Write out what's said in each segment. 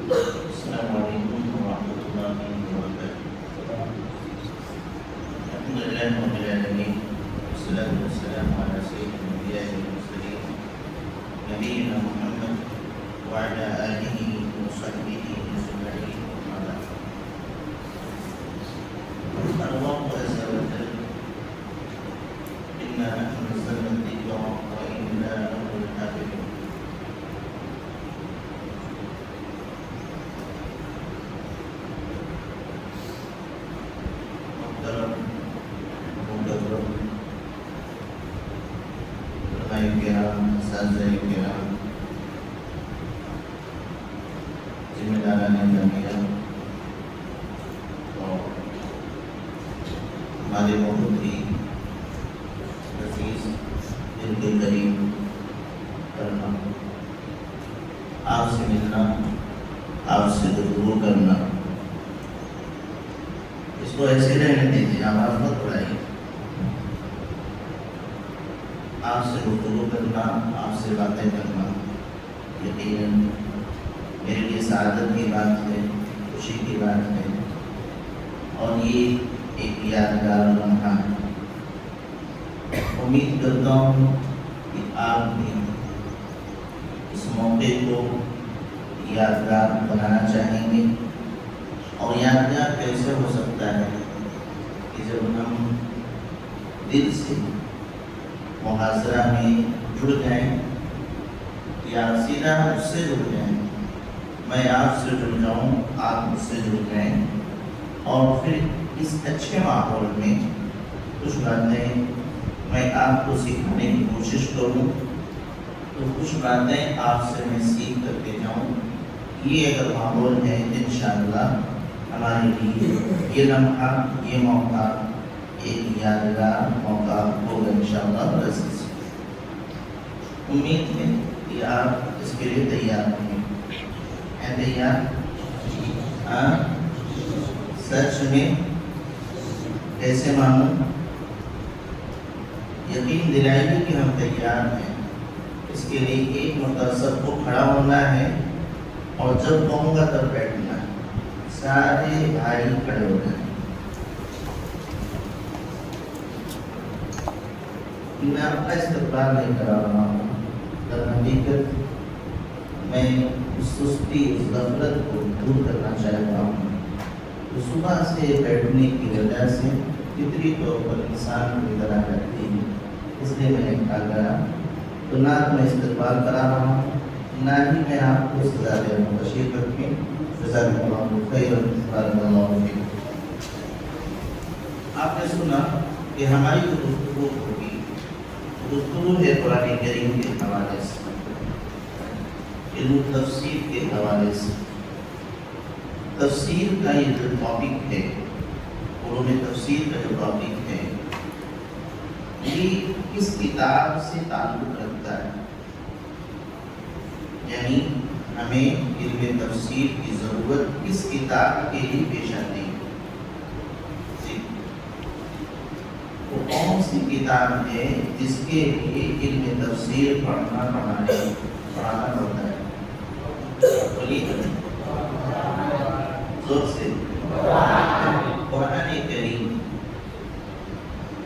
السلام علیکم ورحمۃ اللہ وبرکاتہ۔ الحمد للہ رب العالمین، والصلاة والسلام علی سید الانبیاء والمرسلین نبینا محمد وعلی آلہ وصحبہ اجمعین، اما بعد۔ قال اللہ عز وجل: انا نحن نزلنا الذکر وانا له لحافظون۔ کرام، اساتذہ کرام، ذمہ داران ضمیرہ اور ہمارے بہت ہی عزیز دل کے قریب کرنا، آپ سے ملنا، آپ سے گفتگو کرنا، اس کو ایسے رہنے دیجیے، آواز مت بڑھائیے۔ آپ سے گفتگو کرنا، آپ سے باتیں کرنا یقیناً میرے لیے سعادت کی بات ہے، خوشی کی بات ہے، اور یہ ایک یادگار لمحہ ہے۔ امید کرتا ہوں کہ آپ بھی اس موقع کو یادگار بنانا چاہیں گے، اور یادگار کیسے ہو سکتا ہے کہ جب ہم دل سے محاضرہ میں جڑ جائیں، یا سیدھا مجھ سے جڑ جائیں، میں آپ سے جڑ جاؤں، آپ مجھ سے جڑ جائیں، اور پھر اس اچھے ماحول میں کچھ باتیں میں آپ کو سکھانے کی کوشش کروں، تو کچھ باتیں آپ سے میں سیکھ کر کے جاؤں۔ یہ اگر ماحول ہے انشاءاللہ ہمارے لیے یہ لمحہ، یہ موقع ایک یادگار موقع ہوگا انشاءاللہ العزیز۔ امید ہے کہ آپ اس کے لیے تیار ہیں۔ ہیں تیار؟ سچ میں کیسے مانوں؟ یقین دلائیے کہ ہم تیار ہیں۔ اس کے لیے ایک مرتبہ سب کو کھڑا ہونا ہے، اور جب کہوں گا تب بیٹھنا ہے۔ سارے بھائی کھڑے ہو جائیں۔ میں اپنا استقبال نہیں کرا رہا ہوں، در حقیقت میں اس سستی، اس غفلت کو دور کرنا چاہتا ہوں۔ تو صبح سے بیٹھنے کی وجہ سے فطری طور پر انسان کی طرح کرتی ہے، اس لیے میں نے کہا گیا تو نہ میں استقبال کرا رہا ہوں، نہ ہی میں آپ کو سزا دے رہا ہوں۔ تشریف رکھیں۔ جزاکم اللہ خیرا، بارک اللہ فیکم۔ آپ نے سنا کہ ہماری جو گفتگو ہوگی، گفتگو ہے قرآن کریم کے حوالے سے، علم تفسیر کے حوالے سے۔ تفسیر کا یہ جو ٹاپک ہے، علوم تفسیر کا جو ٹاپک ہے، یہ کس کتاب سے تعلق رکھتا ہے؟ یعنی ہمیں علم تفسیر کی ضرورت کس کتاب کے لیے پیش آتی ہے؟ وہ کون سی کتاب ہے جس کے لیے علم تفسیر پڑھنا پڑتا ہے؟ بولیے زور سے۔ قرآن کریم۔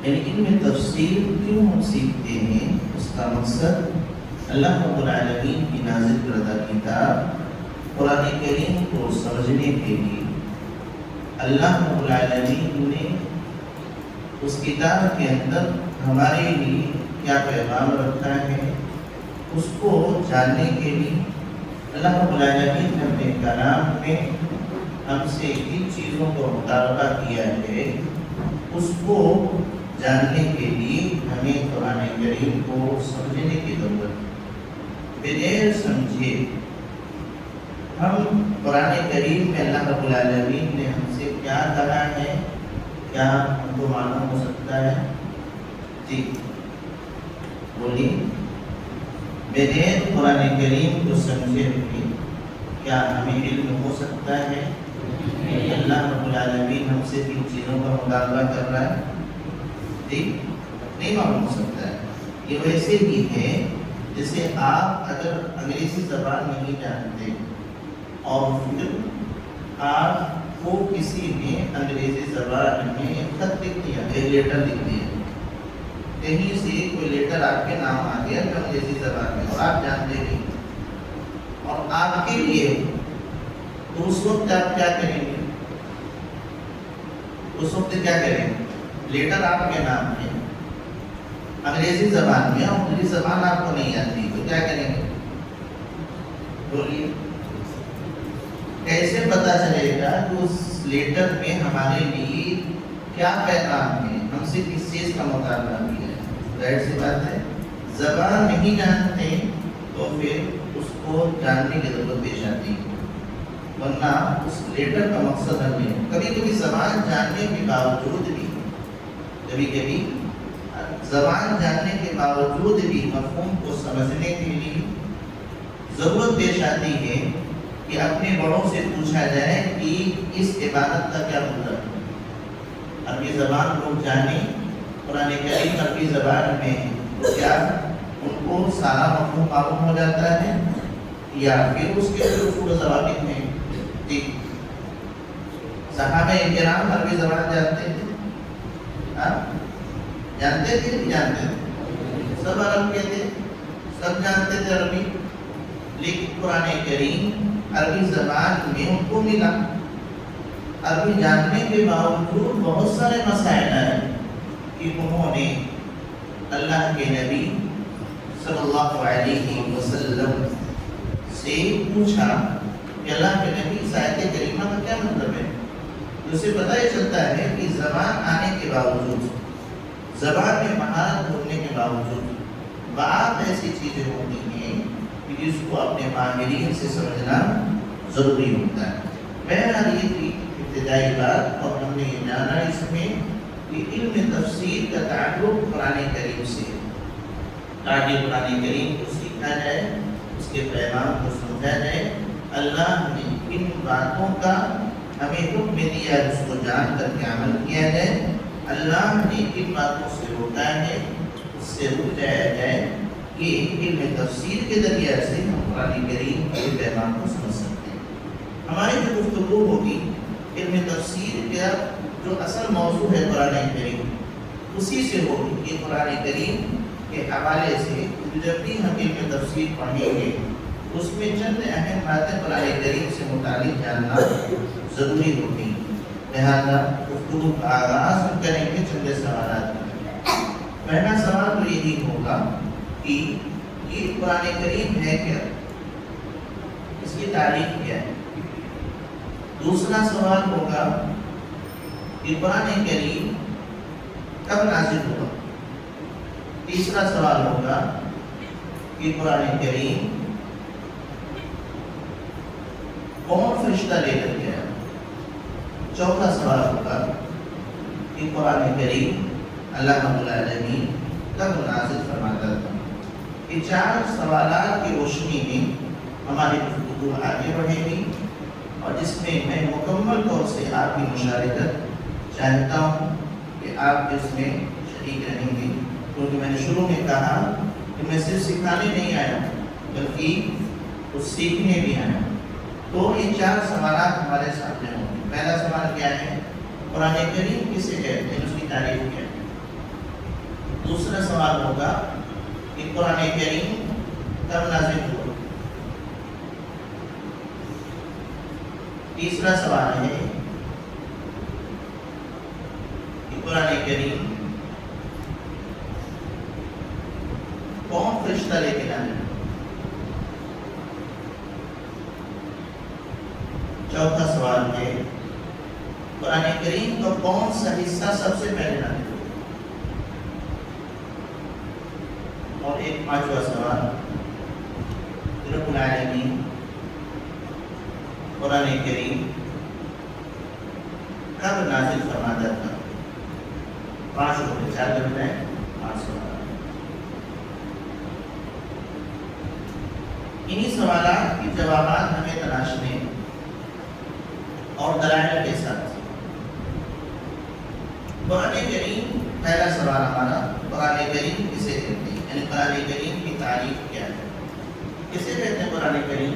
یعنی علم تفسیر کیوں ہم سیکھتے ہیں؟ اس کا مقصد اللہ رب العالمین کی نازل کردہ کتاب قرآن کریم کو سمجھنے کے لیے اللہ رب العالمین نے اس کتاب کے اندر ہمارے لیے کیا پیغام رکھا ہے، اس کو جاننے کے لیے اللہ رب العالمین نے اپنے کلام میں ہم سے کن چیزوں کو مطالبہ کیا ہے، اس کو جاننے کے لیے ہمیں قرآن کریم کو سمجھنے کی ضرورت ہے۔ بغیر سمجھے ہم قرآن کریم میں اللہ رب العالمین نے ہم سے کیا کہا ہے، کیا ہم کو معلوم ہو سکتا ہے؟ جی بولیے۔ بغیر قرآن کریم کو سمجھے ہوئے کیا ہمیں علم ہو سکتا ہے؟ اللہ رب العالمین ہم سے کن چیزوں کا مطالبہ کر رہا ہے؟ جی نہیں معلوم ہو سکتا ہے۔ یہ ویسے ہی ہے جیسے آپ اگر انگریزی زبان نہیں جانتے اور پھر آپ کو کسی نے انگریزی زبان میں ایک خط لکھ دیا، ایک لیٹر لکھ دیا، کہیں سے کوئی لیٹر آپ کے نام آ گیا انگریزی زبان میں اور آپ جانتے نہیں اور آپ کے لیے، تو اس وقت آپ کیا کریں گے؟ اس وقت کیا کریں گے؟ لیٹر آپ کے نام ہے انگریزی زبان میں، اور انگریزی زبان آپ کو نہیں آتی، تو کیا کریں گے؟ بولیے، کیسے پتا چلے گا کہ اس لیٹر میں ہمارے لیے کیا پیغام ہے، ہم سے کس چیز کا مطالبہ بھی ہے؟ ظاہر سی بات ہے، زبان نہیں جانتے تو پھر اس کو جاننے کی ضرورت پیش آتی ہے، ورنہ اس لیٹر کا مقصد حل نہیں ہے۔ کبھی کبھی زبان جاننے کے باوجود بھی، زبان جاننے کے باوجود بھی مفہوم کو سمجھنے کے لیے ضرورت پیش آتی ہے کہ اپنے بڑوں سے پوچھا جائے کہ اس عبادت کا کیا مطلب ہے۔ عربی زبان لوگ جانیں، قرآن کریم عربی زبان میں ہے، تو کیا ان کو سارا مفہوم معلوم ہو جاتا ہے یا پھر اس کے اصول و ضوابط میں؟ جی، صحابہ کرام عربی زبان جانتے تھے؟ جانتے تھے نہیں جانتے تھے؟ سب عرب کے تھے، سب جانتے تھے عربی، لیکن قرآن کریم عربی زبان میں ان کو ملا۔ عربی جاننے کے باوجود بہت سارے مسائل ہیں کہ انہوں نے اللہ کے نبی صلی اللہ علیہ وسلم سے پوچھا کہ اللہ کے نبی اس آیت کریمہ کا کیا مطلب ہے؟ اس سے پتہ یہ چلتا ہے کہ زبان آنے کے باوجود، زبان میں مہارت ہونے کے باوجود بعض ایسی چیزیں ہوتی ہیں کہ جس کو اپنے ماہرین سے سمجھنا ضروری ہوتا ہے۔ بہرحال یہ تھی ابتدائی بات، اور ہم نے یہ جانا اس میں کہ علم تفسیر کا تعلق قرآن کریم سے، تاکہ قرآن کریم کو سیکھا جائے، اس کے پیغام کو سمجھا جائے۔ اللہ نے ان باتوں کا ہمیں حکم دیا ہے، اس کو جان کر کے عمل کیا جائے۔ اللہ نے ان باتوں سے روکا ہے، اس سے رک جایا جائے کہ علم تفسیر کے ذریعے سے ہم قرآن کریم کے پیغام کو سمجھ سکتے ہیں۔ ہماری جو گفتگو ہوگی علم تفسیر کا جو اصل موضوع ہے قرآن کریم، اسی سے ہوگی کہ قرآن کریم کے حوالے سے جب بھی ہم علم تفسیر پڑھیں گے اس میں چند اہم باتیں قرآن کریم سے متعلق جاننا ضروری ہوتی ہیں۔ لہذا گفتگو کا آغاز ہم کریں گے چند سوالات میں۔ پہلا سوال تو یہی ہوگا کہ یہ قرآن کریم ہے کیا، اس کی تعریف کیا ہے۔ دوسرا سوال ہوگا کہ قرآن کریم کب نازل ہوا۔ تیسرا سوال ہوگا کہ قرآن کریم کون فرشتہ لے کر گیا۔ چوتھا سوال ہوگا کہ قرآن کریم اللہ رب العالمین کب نازل فرماتا تھا۔ یہ چار سوالات کی روشنی میں ہماری گفتگو آگے بڑھے گی، اور جس میں میں مکمل طور سے آپ کی مشارکت چاہتا ہوں کہ آپ اس میں شریک رہیں گے، کیونکہ میں نے شروع میں کہا کہ میں صرف سکھانے نہیں آیا بلکہ کچھ سیکھنے بھی آیا۔ تو یہ چار سوالات ہمارے سامنے ہوں گے۔ پہلا سوال کیا ہے؟ قرآن کریم کسے کہتے ہیں، اس کی تعریف کیا ہے۔ دوسرا سوال ہوگا کہ قرآن کریم کب نازل ہوا۔ تیسرا سوال ہے کہ قرآن کریم کون فرشتہ لے کے آیا۔ چوتھا سوال ہے قرآن کریم کا کون سا حصہ سب سے پہلے نازل ہوا۔ اور ایک پانچواں سوال، رب العالمین قرآن کریم کب نازل فرماتا تھا۔ 5 ہوتے 4 گھنٹے 5 سوال۔ انہی سوالات کے جوابات ہمیں تلاشنے اور دلائل کے ساتھ۔ قرآن کریم، پہلا سوال ہمارا، قرآن کریم کسے کہتے ہیں، یعنی قرآن کریم کی تعریف کیا ہے، کسے کہتے ہیں قرآن کریم۔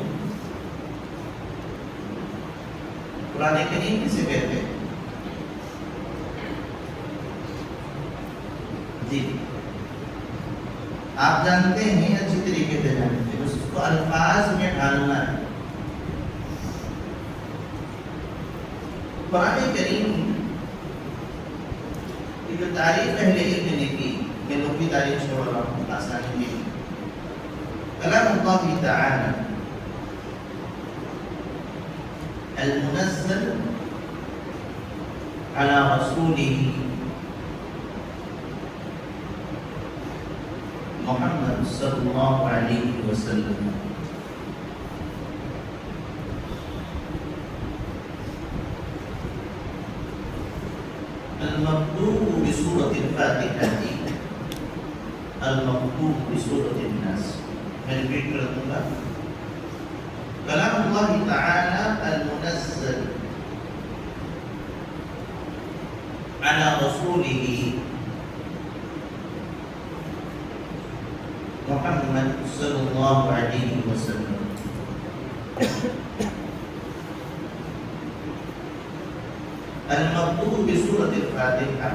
قرآن کریم کسے کہتے ہیں؟ جی آپ جانتے ہیں، اچھی طریقے سے جانتے ہیں، اس کو الفاظ میں ڈھالنا ہے۔ قرآن کریم کی جو تاریخ اہل علم نے کی، میں لوگ کی تاریخ چھوڑ رہا ہوں آسانی کے لیے۔ کلام اللہ تعالی المنزل على رسوله محمد صلی اللہ علیہ وسلم المبدوء بسورة الفاتحة المبدوء بسورة الناس۔ میں ریپیٹ کر دوں گا، کلام اللہ تعالی المنزل على رسوله محمد صلی اللہ علیہ وسلم المبدوء بسورة الفاتحة،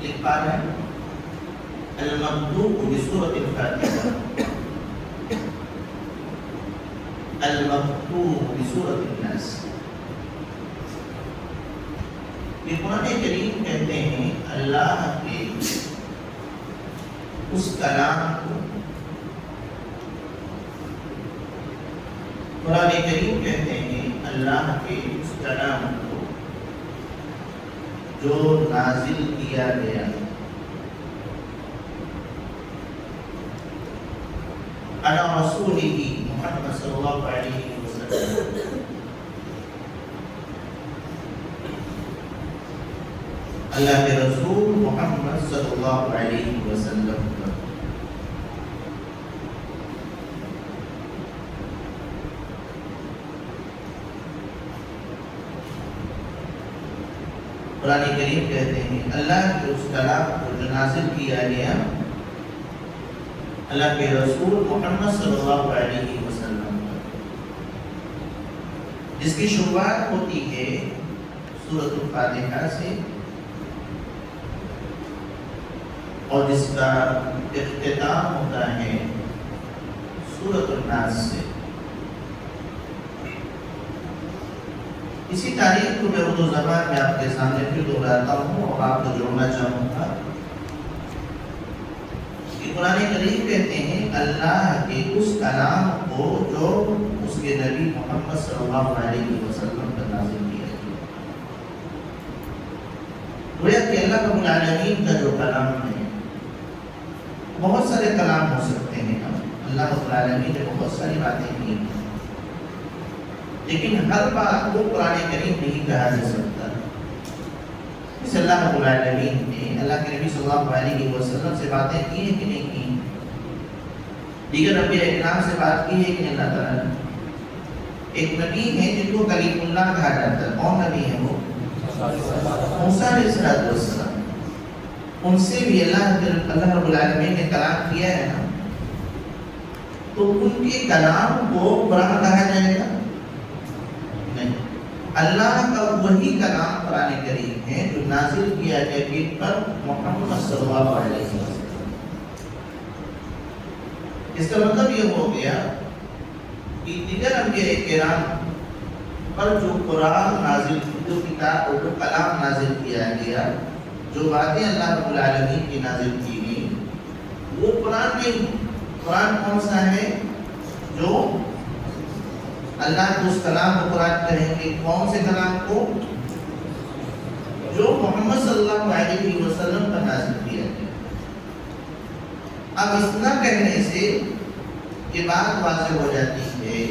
لکھا ہے المبدوء بسورة الفاتحة المبدوء بسورة الناس۔ یہ قرآن کریم کہتے ہیں اللہ کے اس کلام کو، قرآن کریم کہتے ہیں اللہ کے اس کلام کو جو نازل کیا گیا علی رسولہ محمد صلی اللہ علیہ وسلم، اللہ کے رسول محمد صلی اللہ علیہ وسلم پر۔ قرآن کریم کہتے ہیں اللہ کے اس کلام کو جو نازل کیا گیا اللہ کے رسول محمد صلی اللہ علیہ وسلم پر، جس کی شروعات ہوتی ہے سورۃ الفاتحہ سے اور جس کا اختتام ہوتا ہے سورۃ الناس سے۔ اسی تاریخ کو میں اردو زبان میں آپ کے سامنے پھر دہراتا ہوں اور آپ کو جوڑنا چاہوں گا کہ قرآن کریم کہتے ہیں اللہ کے اس کلام کو جو اس کے نبی محمد صلی اللہ علیہ وسلم پر نازل کیا گیا۔ گویا کہ اللہ رب العالمین کا جو کلام ہے، بہت سارے کلام ہو سکتے ہیں، اللہ رب العالمین نے بہت ساری باتیں کی، لیکن ہر بات کو قرآن کریم نہیں کہا جا سکتا۔ اس اللہ رب العالمین نے اللہ کے نبی صلی اللہ علیہ وسلم سے باتیں کی ہیں کہ نہیں کی، دیگر انبیاء اکرام سے بات کی ہے کہ نہیں اللہ تعالیٰ نے۔ ایک نبی ہے جن کو کلیم اللہ کہا جاتا ہے، کون نبی ہے وہ؟ موسیٰ علیہ السلام۔ ان سے بھی اللہ رب العالمین نے کلام کیا ہے نا، تو ان کے کلام کو قرآن کہا جائے گا؟ نہیں، اللہ کا وہی کلام قرآن کریم ہے جو نازل کیا گیا کن پر؟ محمد صلی اللہ علیہ وسلم۔ اس کا مطلب یہ ہو گیا کہ دیگر انبیاء کرام پر جو قرآن نازل، جو کتاب اور جو کلام نازل کیا گیا، جو باتیں اللہ رب العالمین کی نازل کی گئی، وہ قرآن نہیں۔ قرآن کون سا ہے؟ جو اللہ کے اس کلام کو قرآن کہیں گے، کون سے کلام کو؟ جو محمد صلی اللہ علیہ وسلم پر نازل کیا گیا۔ اب اتنا کہنے سے یہ بات واضح ہو جاتی ہے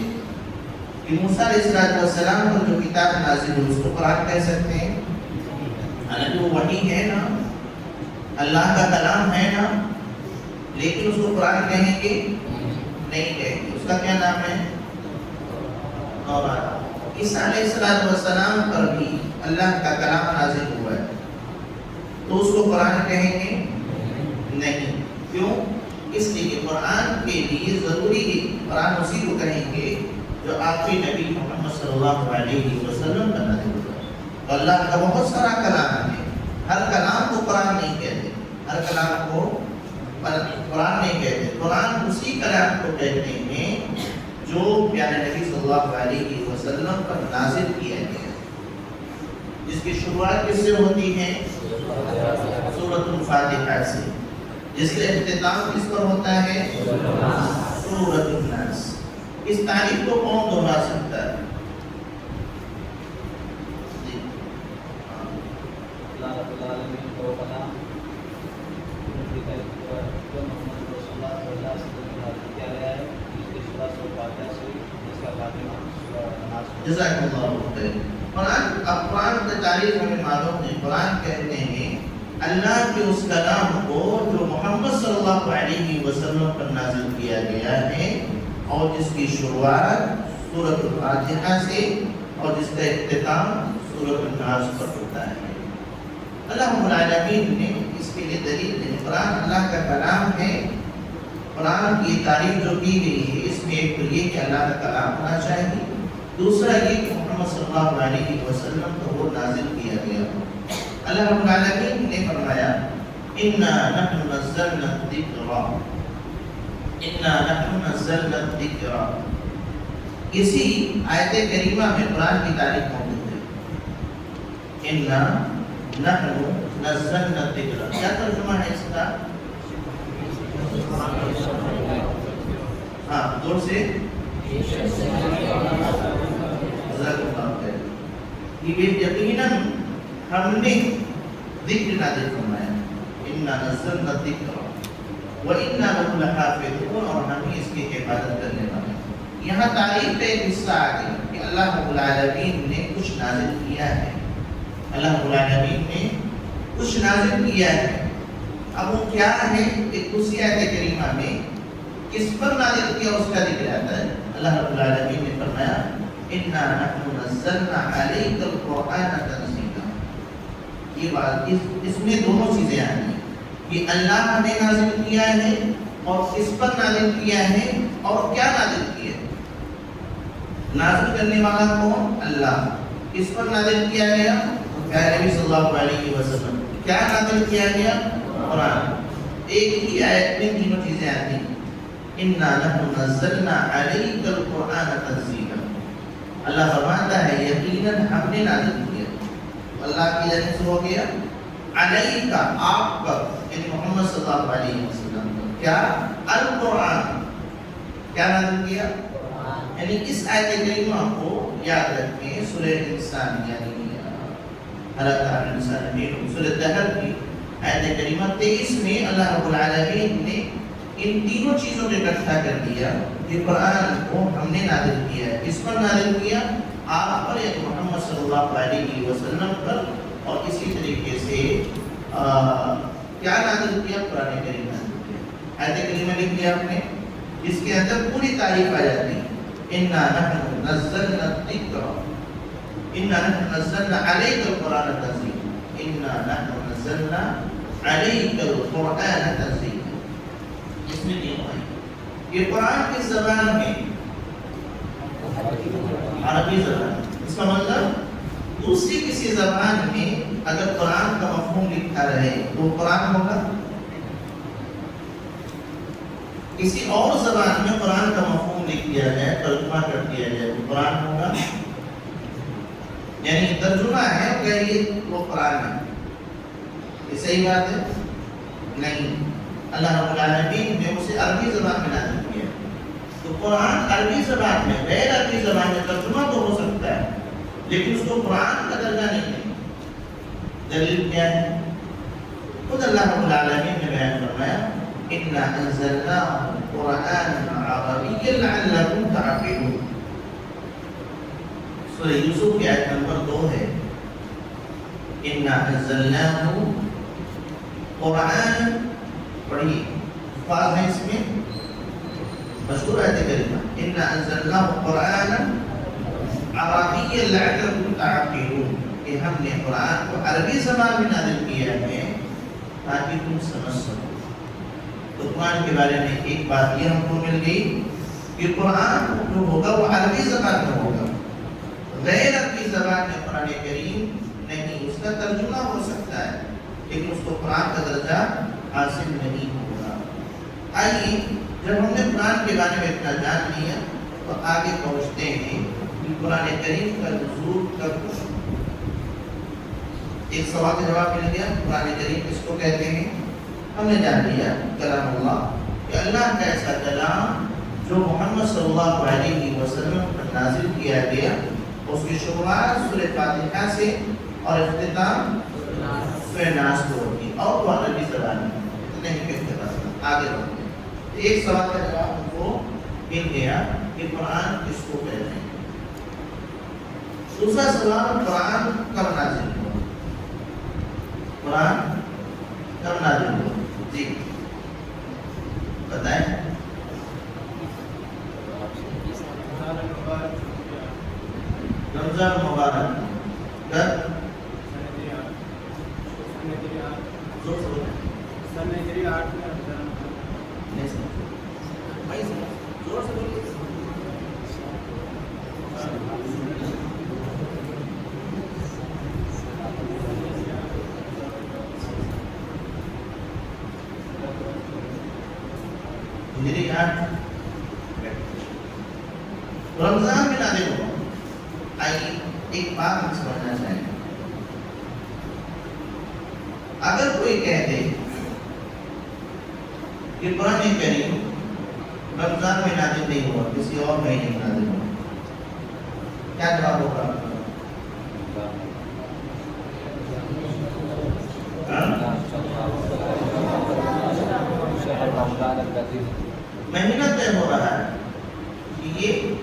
کہ موسیٰ علیہ السلام پر جو کتاب نازل ہوئی اس کو قرآن کہہ سکتے ہیں، حالانکہ وہ وحی ہے نا، اللہ کا کلام ہے نا، لیکن اس کو قرآن کہیں گے؟ نہیں کہیں گے۔ اس کا کیا نام ہے؟ تورات۔ عیسیٰ علیہ السلام پر بھی اللہ کا کلام نازل ہوا ہے، تو اس کو قرآن کہیں گے؟ نہیں۔ کیوں؟ اس لیے کہ قرآن کے لیے ضروری ہے، قرآن اسی کو کہیں گے جو جو آخری نبی محمد صلی اللہ علیہ وسلم کا نازل ہوا۔ تو اللہ کا بہت سارا کلام ہے، ہر کلام کو قرآن نہیں کہتے، ہر کلام کو قرآن نہیں کہتے۔ قرآن اسی کلام کو کہتے ہیں جو پیارے نبی صلی اللہ علیہ وسلم پر نازل کیا گیا، جس کی شروعات کس سے ہوتی ہے؟ سورۃ الفاتحہ سے، جس کا اختتام کس پر ہوتا ہے؟ سورۃ الناس۔ اس تاریخ کو کون دہرا سکتا ہے؟ جی اللہ رب العالمین کو پناہ جزاک اللہ خیر۔ قرآن کی تاریخ ہمیں معلوم ہے، قرآن کہتے ہیں اللہ کے اس کلام کو جو محمد صلی اللہ علیہ وسلم پر نازل کیا گیا ہے، اور جس کی شروعات سورۃ الفاتحہ سے اور جس کا اختتام سورۃ الناس پر ہوتا ہے۔ اللہ رب العالمین نے اس کے لیے دلیل دی، قرآن اللہ کا کلام ہے۔ قرآن کی تعریف جو کی گئی ہے، اس میں ایک تو یہ کہ اللہ کا کلام ہونا چاہیے، دوسرا یہ کہ محمد صلی اللہ علیہ وسلم کو وہ نازل کیا گیا۔ اللہ رب العالمین نے فرمایا اِنَّا نَحْنُ نَزَّلْنَا الذِّكْرَ اِنَّا نَحْنُ نَزَّلْنَا الذِّكْرَ۔ اسی آیت کریمہ میں قرآن کی تعریف موجود ہے، اِنَّا نَحْنُ نَزَّلْنَا الذِّكْرَ۔ کیا ترجمہ ہے اس کا؟ ہاں زور سے یقیناً ہم نے ذکر نازل فرمایا، اِنَّا نَزَّلْنَا الذِّكْرَ وَإِنَّا لَهُ لَحَافِظُونَ، اور ہم ہی اس کی حفاظت کرنے والے ہیں۔ یہاں تعریف کا ایک حصہ آ گیا کہ اللہ رب العالمین نے کچھ نازل کیا ہے، اللہ رب العالمین نے کچھ نازل کیا ہے۔ اب وہ کیا ہے؟ ایک دوسری آیت کریمہ میں کس پر نازل کیا اس کا ذکر آتا ہے۔ اللہ رب العالمین نے فرمایا اِنَّا نَحْنُ نَزَّلْنَا عَلَيْكَ الْقُرْآنَ تَنزِيلًا۔ یہ بات اس میں دونوں چیزیں آئی ہیں کہ اللہ نے نازل کیا ہے اور کس پر نازل کیا ہے اور کیا نازل کیا ہے۔ نازل کرنے والا کون؟ اللہ۔ کس پر نازل کیا گیا؟ پیارے نبی صلی اللہ علیہ وسلم۔ کیا نازل کیا گیا؟ قرآن۔ ایک ہی آیت میں تینوں چیزیں آتی ہیں، اِنَّا نَحْنُ نَزَّلْنَا عَلَيْكَ الْقُرْآنَ تَنزِيلًا۔ اللہ فرماتا ہے یقیناً ہم نے نازل کیا، اللہ کی جانب سے ہو گیا، علیہ کا آپ پر، یعنی محمد صلی اللہ علیہ وسلم پر، کیا؟ القرآن۔ کیا نازل کیا؟ یعنی اس آیت کریمہ کو یاد رکھیں، سورہ انسان یعنی سورہ دہر کی آیت کریمہ 23 میں اللہ رب العالمین نے ان تینوں چیزوں کو اکٹھا کر دیا کہ قرآن کو ہم نے نازل کیا ہے۔ کس پر نازل کیا؟ آپ پر، یعنی محمد صلی اللہ علیہ وسلم پر، اور اسی طریقے سے کیا نازل کیا؟ قرآن کریم نازل کیا۔ آیت کریمہ لکھ لیا آپ نے، جس کے اندر پوری تعریف آ جاتی ہے، اِنَّا نَحْنُ نَزَّلْنَا الذِّكْرَ اِنَّا نَحْنُ نَزَّلْنَا عَلَيْكَ الْقُرْآنَ تَنزِيلًا اِنَّا نَحْنُ نَزَّلْنَا عَلَيْكَ الْقُرْآنَ تَنزِيلًا۔ اس میں نہیں ہوئی یہ قرآن کس زبان میں؟ عربی زبان۔ اس کا مطلب دوسری کسی زبان میں اگر قرآن کا مفہوم لکھا رہے تو قرآن ہوگا، کسی اور زبان میں قرآن کا مفہوم لکھ دیا جائے، ترجمہ کر دیا جائے تو قرآن ہوگا، یعنی ترجمہ ہے کہ وہ قرآن ہے۔ یہ صحیح بات ہے؟ نہیں، اللہ رب العالمین نے اسے عربی زبان میں نازل کیا، تو قرآن عربی زبان میں، غیر عربی زبان میں ترجمہ تو ہو سکتا ہے لیکن اس کو قرآن کا درجہ نہیں ہے۔ دلیل کیا ہے؟ خود اللہ رب العالمین نے بیان فرمایا اِنَّا أَنزَلْنَاهُ قُرْآنًا عَرَبِيًّا لَعَلَّكُمْ تَعْقِلُونَ۔ سورہ یوسف کی آیت نمبر 2 ہے، اِنَّا أَنزَلْنَاهُ قُرْآنًا، پڑھیے الفاظ ہیں اس میں مشہور آیت کریمہ، اِنَّا أَنزَلْنَاهُ قُرْآنًا عَرَبِيًّا لَعَلَّكُمْ تَعْقِلُونَ، کہ ہم نے قرآن کو عربی زبان میں نازل کیا ہے تاکہ تم سمجھ سکو۔ تو قرآن کے بارے میں ایک بات یہ ہم کو مل گئی کہ قرآن جو ہوگا وہ عربی زبان میں ہوگا، غیر عربی زبان میں قرآن کریم نہیں، اس کا ترجمہ ہو سکتا ہے لیکن اس کو قرآن کا درجہ حاصل نہیں ہوگا۔ آئیے جب ہم نے قرآن کے بارے میں اتنا جان لیا تو آگے پہنچتے ہیں کہ قرآن کریم کا نزول کب ہوا۔ ایک سوال کا جواب مل گیا، قرآن کریم کس کو کہتے ہیں؟ ہم نے جان لیا کلام اللہ، کہ اللہ کا ایسا کلام جو محمد صلی اللہ علیہ وسلم پر نازل کیا گیا، اس کی شروعات سورہ فاتحہ سے اور اختتام سورہ ناس کو ہوگی، اور وہ عربی زبان میں اتنے ہی کہتے ہیں۔ آگے بڑھتے ہیں، ایک سوال کا جواب ہم کو مل گیا کہ قرآن کس کو کہتے ہیں۔ دوسرا سوال، قرآن کب نازل ہوا؟ قرآن کب نازل ہوا؟ جی بتائیں۔ رمضان مبارک کب؟ رمضان میں نازل ہوا۔ آئیے ایک بات ہم سمجھنا چاہیں، اگر کوئی کہہ دے کہ قرآن کریم رمضان میں نازل نہیں ہوا، کسی اور مہینے میں نازل ہوا، کیا جواب ہوگا؟ مہینہ طے ہو رہا ہے کہ یہ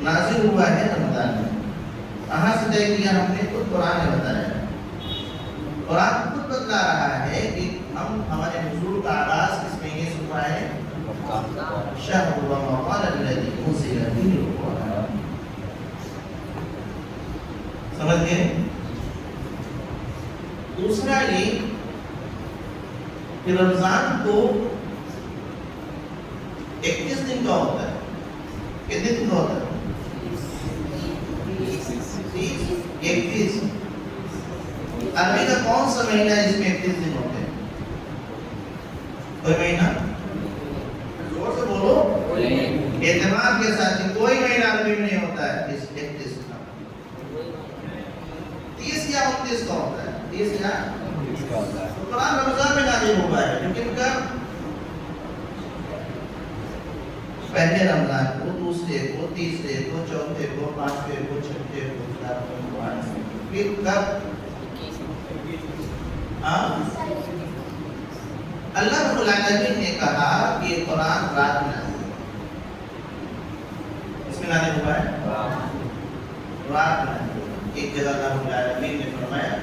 نازل ہوا ہے رمضان میں، کہاں سے طے کیا ہم نے؟ تو قرآن نے بتایا، قرآن خود بتلا رہا ہے کہ ہمارے نزول کا آغاز کس مہینے سے ہوا ہے؟ شہر رمضان الذی انزل فیہ القرآن۔ سمجھ گئے؟ دوسرا یہ کہ رمضان کو 31 دن کا ہوتا ہے، کتنے دن کا ہوتا ہے؟ 31۔ عربی کا کون سا مہینہ ہے جس میں 31 دن ہوتے ہیں؟ کوئی مہینہ؟ زور سے بولو، اعتماد کے ساتھ کوئی مہینہ عربی میں نہیں ہوتا ہے 31 کا، 30 یا 29 کا ہوتا ہے، 30 یا قرآن رمضان میں نازل ہوا ہے، لیکن کب؟ پہلے رمضان کو، دوسرے کو، تیسرے کو، چوتھے کو، پانچویں کو، چھٹے کو، ساتویں کو، آٹھویں کو، پھر کب؟ اللہ رب العالمین نے کہا کہ یہ قرآن رات میں نازل ہوا۔ اس میں نازل ہوا ہے رات میں نازل ہوا۔ ایک جگہ اللہ رب العالمین نے فرمایا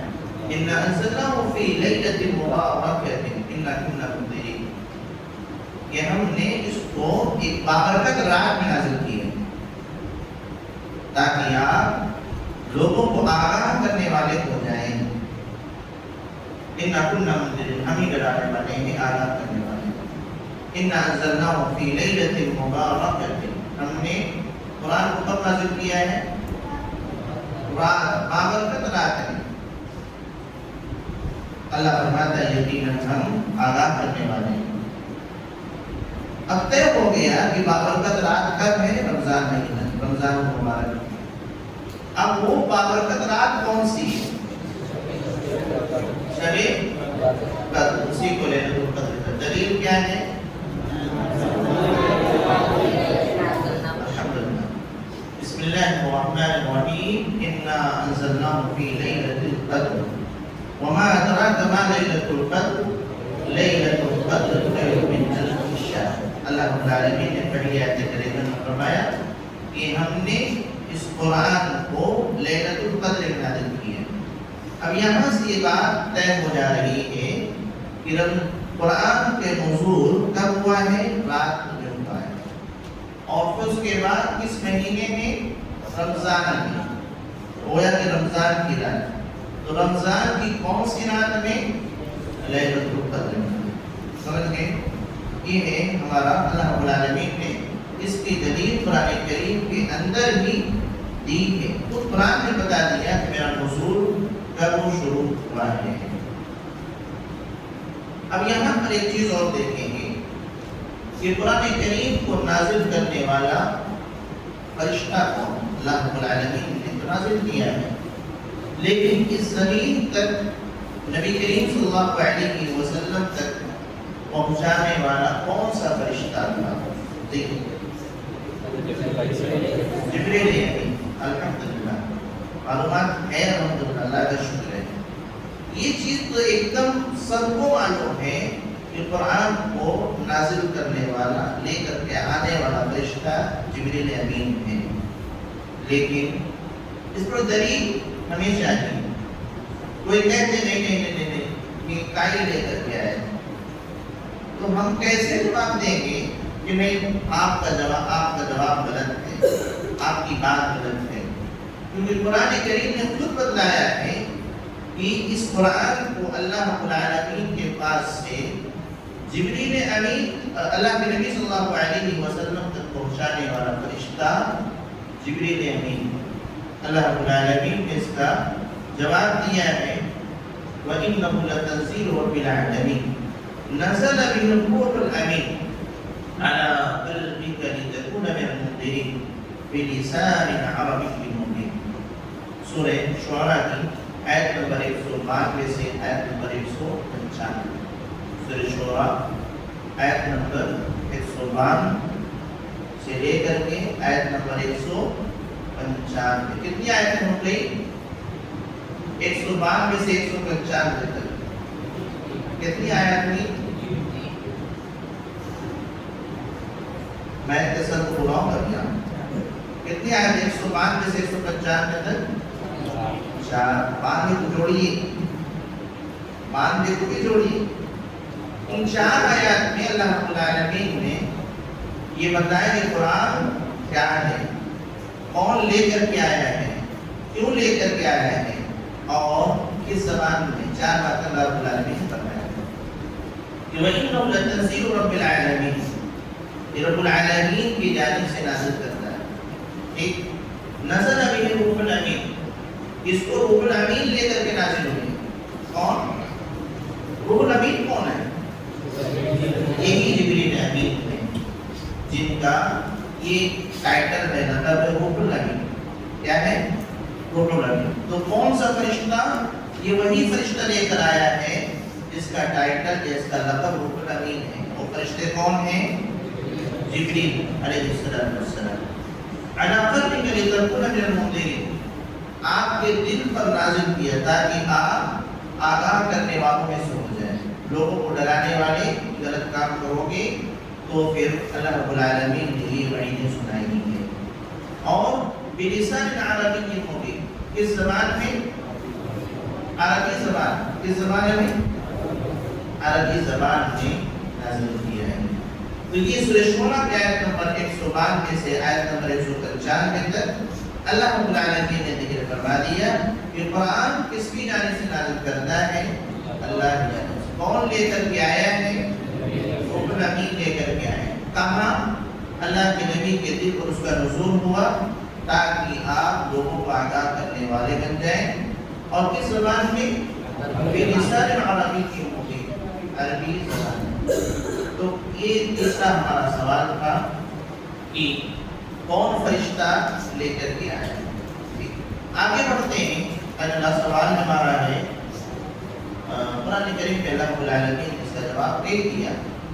اِنَّا أَنزَلْنَاهُ فِي لَيْلَةٍ مُبَارَكَةٍ إِنَّا كُنَّا مُنذِرِينَ، کہ ہم نے اس کو ایک بابرکت رات میں نازل کی ہے تاکہ آپ لوگوں کو آگاہ کرنے والے ہو جائیں۔ اِنَّا كُنَّا مُنذِرِينَ، ہم ہی ڈرانے والے ہیں، آگاہ کرنے والے ہیں۔ اِنَّا أَنزَلْنَاهُ فِي لَيْلَةٍ مُبَارَكَةٍ، ہم نے قرآن کو کب نازل کیا ہے؟ رات، بابرکت رات ہے۔ اللہ فرماتا ہے یقیناً ہم آگاہ کرنے والے ہیں۔ اب طے ہو گیا کہ بابرکت رات کب ہے؟ رمضان مہینہ، رمضان مبارک۔ اب وہ بابرکت رات کون سی ہے؟ شب قدر، اسی کو لیلۃ القدر کا دلیل کیا ہے؟ بسم اللہ الرحمن الرحیم، انا انزلناه فی لیلۃ القدر وما ادراک ما لیلۃ القدر لیلۃ القدر خیر من الف شہر۔ اللہ رب العالمین نے پہلی آیت کریمہ میں فرمایا کہ ہم نے اس قرآن کو لیلۃ القدر میں نازل کیا۔ اب یہاں سے یہ بات طے ہو جا رہی ہے کہ قرآن کے نزول کب ہوا ہے؟ رات میں ہوا ہے، اور پھر اس کے بعد کس مہینے میں؟ رمضان میں، گویا کہ رمضان کی رات۔ تو رمضان کی کون سی رات میں؟ لیلۃ القدر میں۔ سمجھ گئے؟ یہ ہے ہمارا اللہ رب العالمین نے اس کی دلیل قرآن کریم کے اندر ہی دی ہے. خود قرآن نے بتا دیا کہ میرا نزول کب شروع ہوا ہے. اب یہاں پر ایک چیز اور دیکھیں گے کہ قرآن کریم کو نازل کرنے والا فرشتہ کو اللہ رب العالمین نے تو نازل کیا ہے، لیکن اس زمین تک نبی کریم صلی اللہ علیہ وسلم تک پہنچانے والا کون سا فرشتہ تھا؟ دیکھیں جبریل امین. الحمدللہ معلومات ہے، الحمدللہ اللہ کا شکر ہے. یہ چیز تو ایک دم سب کو معلوم ہے کہ قرآن کو نازل کرنے والا، لے کر کے آنے والا فرشتہ جبریل امین ہے، لیکن اس پر دلیل ہمیں چاہیے. کوئی کہتے نہیں میکائیل لے کر کے آئے، تو ہم کیسے جواب دیں گے کہ نہیں آپ کا جواب غلط ہے، آپ کی بات غلط ہے؟ کیونکہ قرآن کریم نے خود بتلایا ہے کہ اس قرآن کو اللہ رب العالمین کے پاس سے جبریل امین، اللہ کے نبی صلی اللہ علیہ وسلم تک پہنچانے والا فرشتہ جبریل امین. اللہ رب العالمین نے اس کا جواب دیا ہے وَإِنَّهُ لَتَنزِيلُ رَبِّ الْعَالَمِينَ نَزَلَ بِهِ الرُّوحُ الْأَمِينُ عَلَى قَلْبِكَ لِتَكُونَ مِنَ الْمُنذِرِينَ بِلِسَانٍ عَرَبِيٍّ مُبِينٍ. سورہ شعراء کی آیت نمبر 192 سے آیت نمبر 195. سورہ شعراء آیت نمبر 192 سے لے کر کے آیت نمبر 195. کتنی آیتیں ہو گئی؟ 192 سے 195 تک کتنی آیات ہوئی؟ میں تصل کو بلاؤں گا کیا کتنی آیت؟ 192 سے 195 تک 4. باندھے کو جوڑیے، باندھے کو بھی جوڑیے. ان 4 آیات میں اللہ رب العالمین نے یہ بتایا کہ قرآن کیا ہے، کون لے کر کے آیا ہے، کیوں لے کر کے آیا ہے، اور کس زبان میں. 4 باتیں اللہ رب العالمین نے بتایا کہ وَإِنَّهُ لَتَنزِيلُ رَبِّ الْعَالَمِينَ، یہ رب العالمین کی جانب سے نازل کرتا ہے. ٹھیک. نزل بِهِ الرُّوحُ الْأَمِينُ، اس کو روح الامین لے کر کے نازل ہوئی. کون روح الامین کون ہے؟ یہی جبریل امین ہے، جن کا یہ ٹائٹل ہے، مطلب ہے روح الامین. کیا ہے؟ روح الامین. تو کون سا فرشتہ؟ یہ وہی فرشتہ لے کر آیا ہے جس کا ٹائٹل، جس کا لقب روح الامین ہے. وہ فرشتے کون ہیں؟ جبریل علیہ السلام. عَلَىٰ قَلْبِكَ لِتَكُونَ مِنَ الْمُنذِرِينَ، آپ کے دل پر نازل کیا تاکہ آپ آگاہ کرنے والوں میں سے ہو جائیں. لوگوں کو ڈرانے والے، غلط کام کرو گے تو پھر اللہ رب العالمین نے یہ وعیدیں سنائی ہیں. اور بلسان عربی مبین، کس زبان میں؟ عربی زبان. کس زبان میں؟ عربی زبان میں نازل کیا ہے. تو یہ سورہ شعراء کی آیت نمبر 192 سے آیت نمبر 195 تک اللہ رب العالمین نے ذکر فرما دیا کہ قرآن کس کی جانب سے نازل کرتا ہے؟ اللہ کی جانب سے. کون لے کر کے آیا ہے؟ روح الامین لے کر کے آیا ہے. کہاں؟ اللہ کے نبی کے دل پر اس کا نزول ہوا تاکہ آپ لوگوں کو آگاہ کرنے والے بن جائیں. اور کس زبان میں؟ بلسان عربی کی مبین، عربی زبان. تو یہ تیسرا ہمارا سوال تھا کہ کون فرشتہ لے کر کے آیا ہے. آگے بڑھتے ہیں. اگلا سوال ہمارا ہے، قرآن کریم میں اللہ رب العالمین نے اس کا جواب دے دیا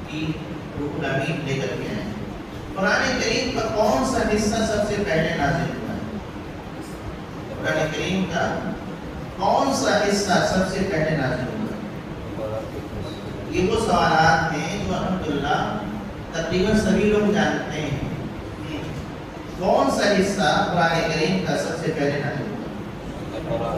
کہ روح الامین لے کر کے آئے. قرآن کریم کا کون سا حصہ سب سے پہلے نازل ہوا ہے؟ قرآن کریم کا کون سا حصہ سب سے پہلے نازل ہوا؟ یہ وہ سوالات ہیں جو الحمدللہ تقریباً سبھی لوگ جانتے ہیں. کون سا حصہ قرآن کریم کا سب سے پہلے نازل ہوا؟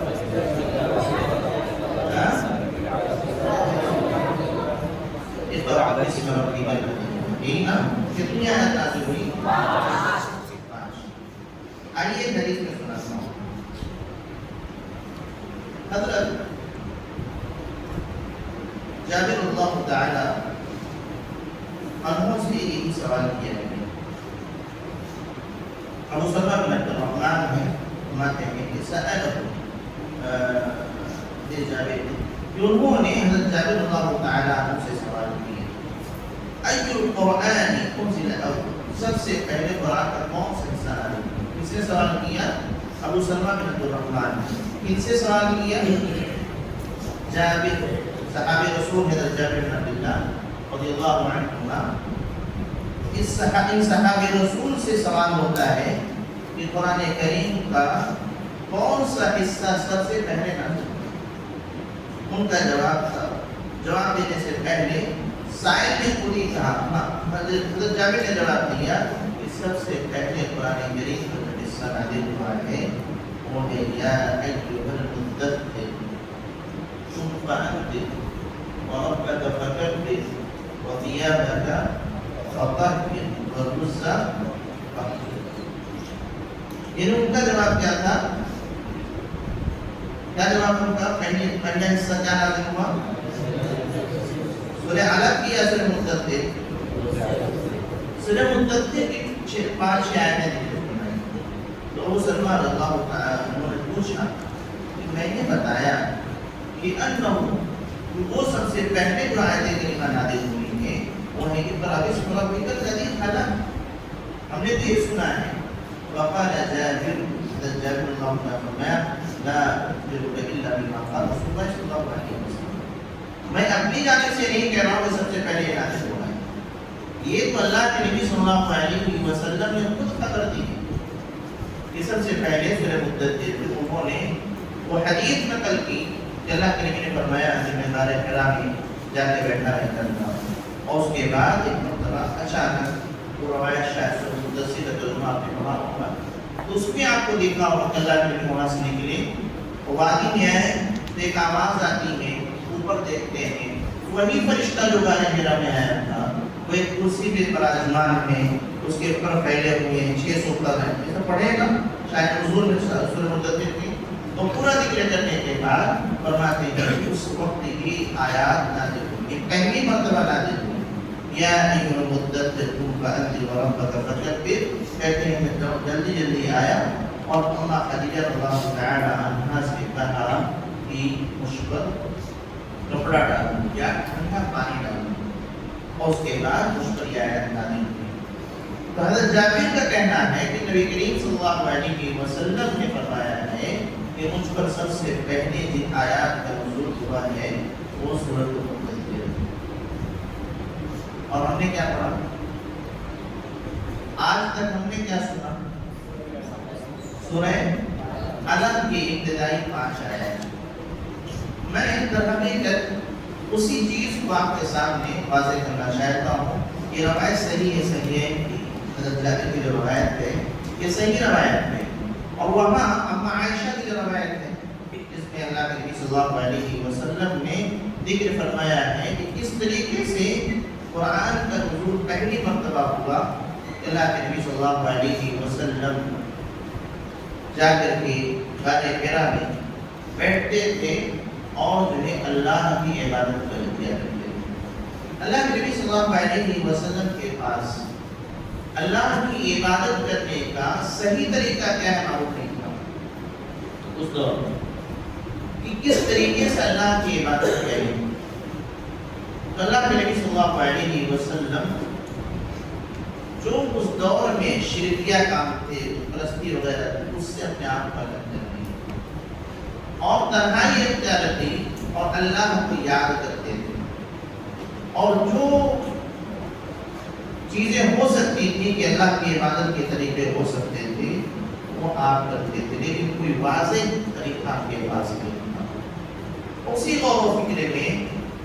اس پر اس میں اپنی بات یہی نا. کتنی آیت نازل ہوئی؟ 5. آئیے حدیث میں سناتا ہوں. حضرت جابر اللہ تعالی عنہ سے یہی سوال کیا ہے ابو سلمہ بن عبد الرحمن ہیں، فرماتے ہیں کہ سألہ جابر کہ انہوں نے حضرت جابر رضی اللہ تعالی عنہ سے سوال کیا ای القرآن انزل اول، سب سے پہلے قرآن کا کون سا حصہ نازل ہوا؟ کس نے سوال کیا؟ ابو سلمہ بن عبد الرحمن۔ کن سے سوال کیا؟ جابر، صحابی رسول حضرت جابر بن عبداللہ رضی اللہ عنہما۔ ان صحابی رسول سے سوال ہوتا ہے کہ قرآن کریم کا کون سا حصہ سب سے پہلے نازل ہوا؟ ان کا جواب تھا، جواب دینے سے پہلے سائل نے خود ہی کہا، حضرت جابر نے جواب دیا کہ سب سے پہلے قرآن کریم کا جو حصہ نازل ہوا ہے وہ ہے یا ایھا المدثر قم فانذر وربک فکبر وثیابک فطہر والرجز فاہجر۔ یعنی ان کا جواب کیا تھا؟ کیا جواب ان کا؟ پہلا حصہ کیا نازل ہوا؟ سورہ علق کی یا سورہ مدثر؟ سورہ مدثر کی 5 آیتیں ذکر فرمائی۔ تو ابو سلمہ رضی اللہ تعالی عنہ نے پوچھا کہ میں نے بتایا کہ انہ وہ سب سے پہلے جو آیتیں کریمہ نازل ہوئی ہیں وہ ہے اقرأ باسم ربک الذی خلق۔ ہم نے تو یہ سنا ہے، وقال جابر، جابر رضی اللہ عنہ فرمایا لا اخبرک الا بما قال رسول اللہ صلی اللہ علیہ وسلم، میں اپنی جانب سے نہیں کہہ رہا ہوں کہ سب سے پہلے یہ نازل ہوا ہے، یہ تو اللہ کے نبی صلی اللہ علیہ وسلم نے خود خبر دی ہے کہ سب سے پہلے سورہ مدثر پھر انہوں نے وہ حدیث نقل کی کہ اللہ کے نبی نے فرمایا کہ میں غار حرا میں جا کے بیٹھا رہتا تھا، اور اس کے بعد ایک مرتبہ اچانک وہ روایت شاید سورہ مدثر کا ترجمہ آپ نے پڑھا ہوگا، تو اس میں آپ کو دیکھا ہوگا کہ اللہ کے نبی وہاں سے نکلے، وہ وادی میں آئے تو ایک آواز آتی ہے، اوپر دیکھتے ہیں وہی فرشتہ جو غار حرا میں آیا تھا وہ ایک کرسی پہ براجمان ہے، اس کے اوپر پھیلے ہوئے ہیں 600 پر ہیں، یہ سب پڑھے گا شاید نزول میں سورہ مدثر کی، تو پورا ذکر کرنے کے بعد فرماتے ہیں کہ اس وقت ہی آیات نازل ہوئی، پہلی مرتبہ نازل ہوئی یا ایھا المدثر قم فانذر وربک فکبر، کہتے ہیں کہ جلدی جلدی آیا اور اماں خدیجہ رضی اللہ تعالی عنہا سے کہا کہ مجھ پر کپڑا ڈالو یا ٹھنڈا پانی ڈالو، اور اس کے بعد مجھ پر یہ آیت نازل ہوئی۔ تو حضرت جابر کا کہنا ہے کہ نبی کریم صلی اللہ علیہ وسلم نے فرمایا ہے کہ مجھ پر سب سے پہلے جن آیات کا نزول ہوا ہے وہ سورۃ المدثر، اور ہم نے کیا پڑھا؟ آج تک ہم نے کیا سنا؟ سورہ علق کی ابتدائی 5 آیات۔ میں در حقیقت اسی چیز کو آپ کے سامنے واضح کرنا چاہتا ہوں، یہ روایت صحیح ہے کہ حضرت جابر کی جو روایت ہے یہ صحیح روایت ہے، اور وہاں اما عائشہ کی جو روایت ہے جس میں اللہ کے نبی صلی اللہ علیہ وسلم نے ذکر فرمایا ہے کہ کس طریقے سے قرآن کا نزول پہلی مرتبہ ہوا، اللہ کے نبی صلی اللہ علیہ وسلم جا کر کے غار حرا میں بیٹھتے تھے اور جو ہے اللہ کی عبادت کیا کرتے تھے۔ اللہ کے نبی صلی اللہ علیہ وسلم کے پاس اللہ کی عبادت کرنے کا صحیح طریقہ کیا ہے معلوم نہیں تھا اس دور میں کہ کس طریقے سے اللہ کی عبادت کریں۔ تو اللہ کے نبی صلی اللہ علیہ وسلم جو اس دور میں شرکیہ کام تھے، پرستی وغیرہ تھے، اس سے اپنے آپ کو الگ کرتے اور تنہائی اختیار تھی اور اللہ کو یاد کرتے تھے، اور جو چیزیں ہو سکتی تھی کہ اللہ کی عبادت کے طریقے ہو سکتے تھے وہ آپ کرتے تھے، لیکن کوئی واضح طریقہ آپ کے پاس نہیں تھا۔ اسی غور و فکر میں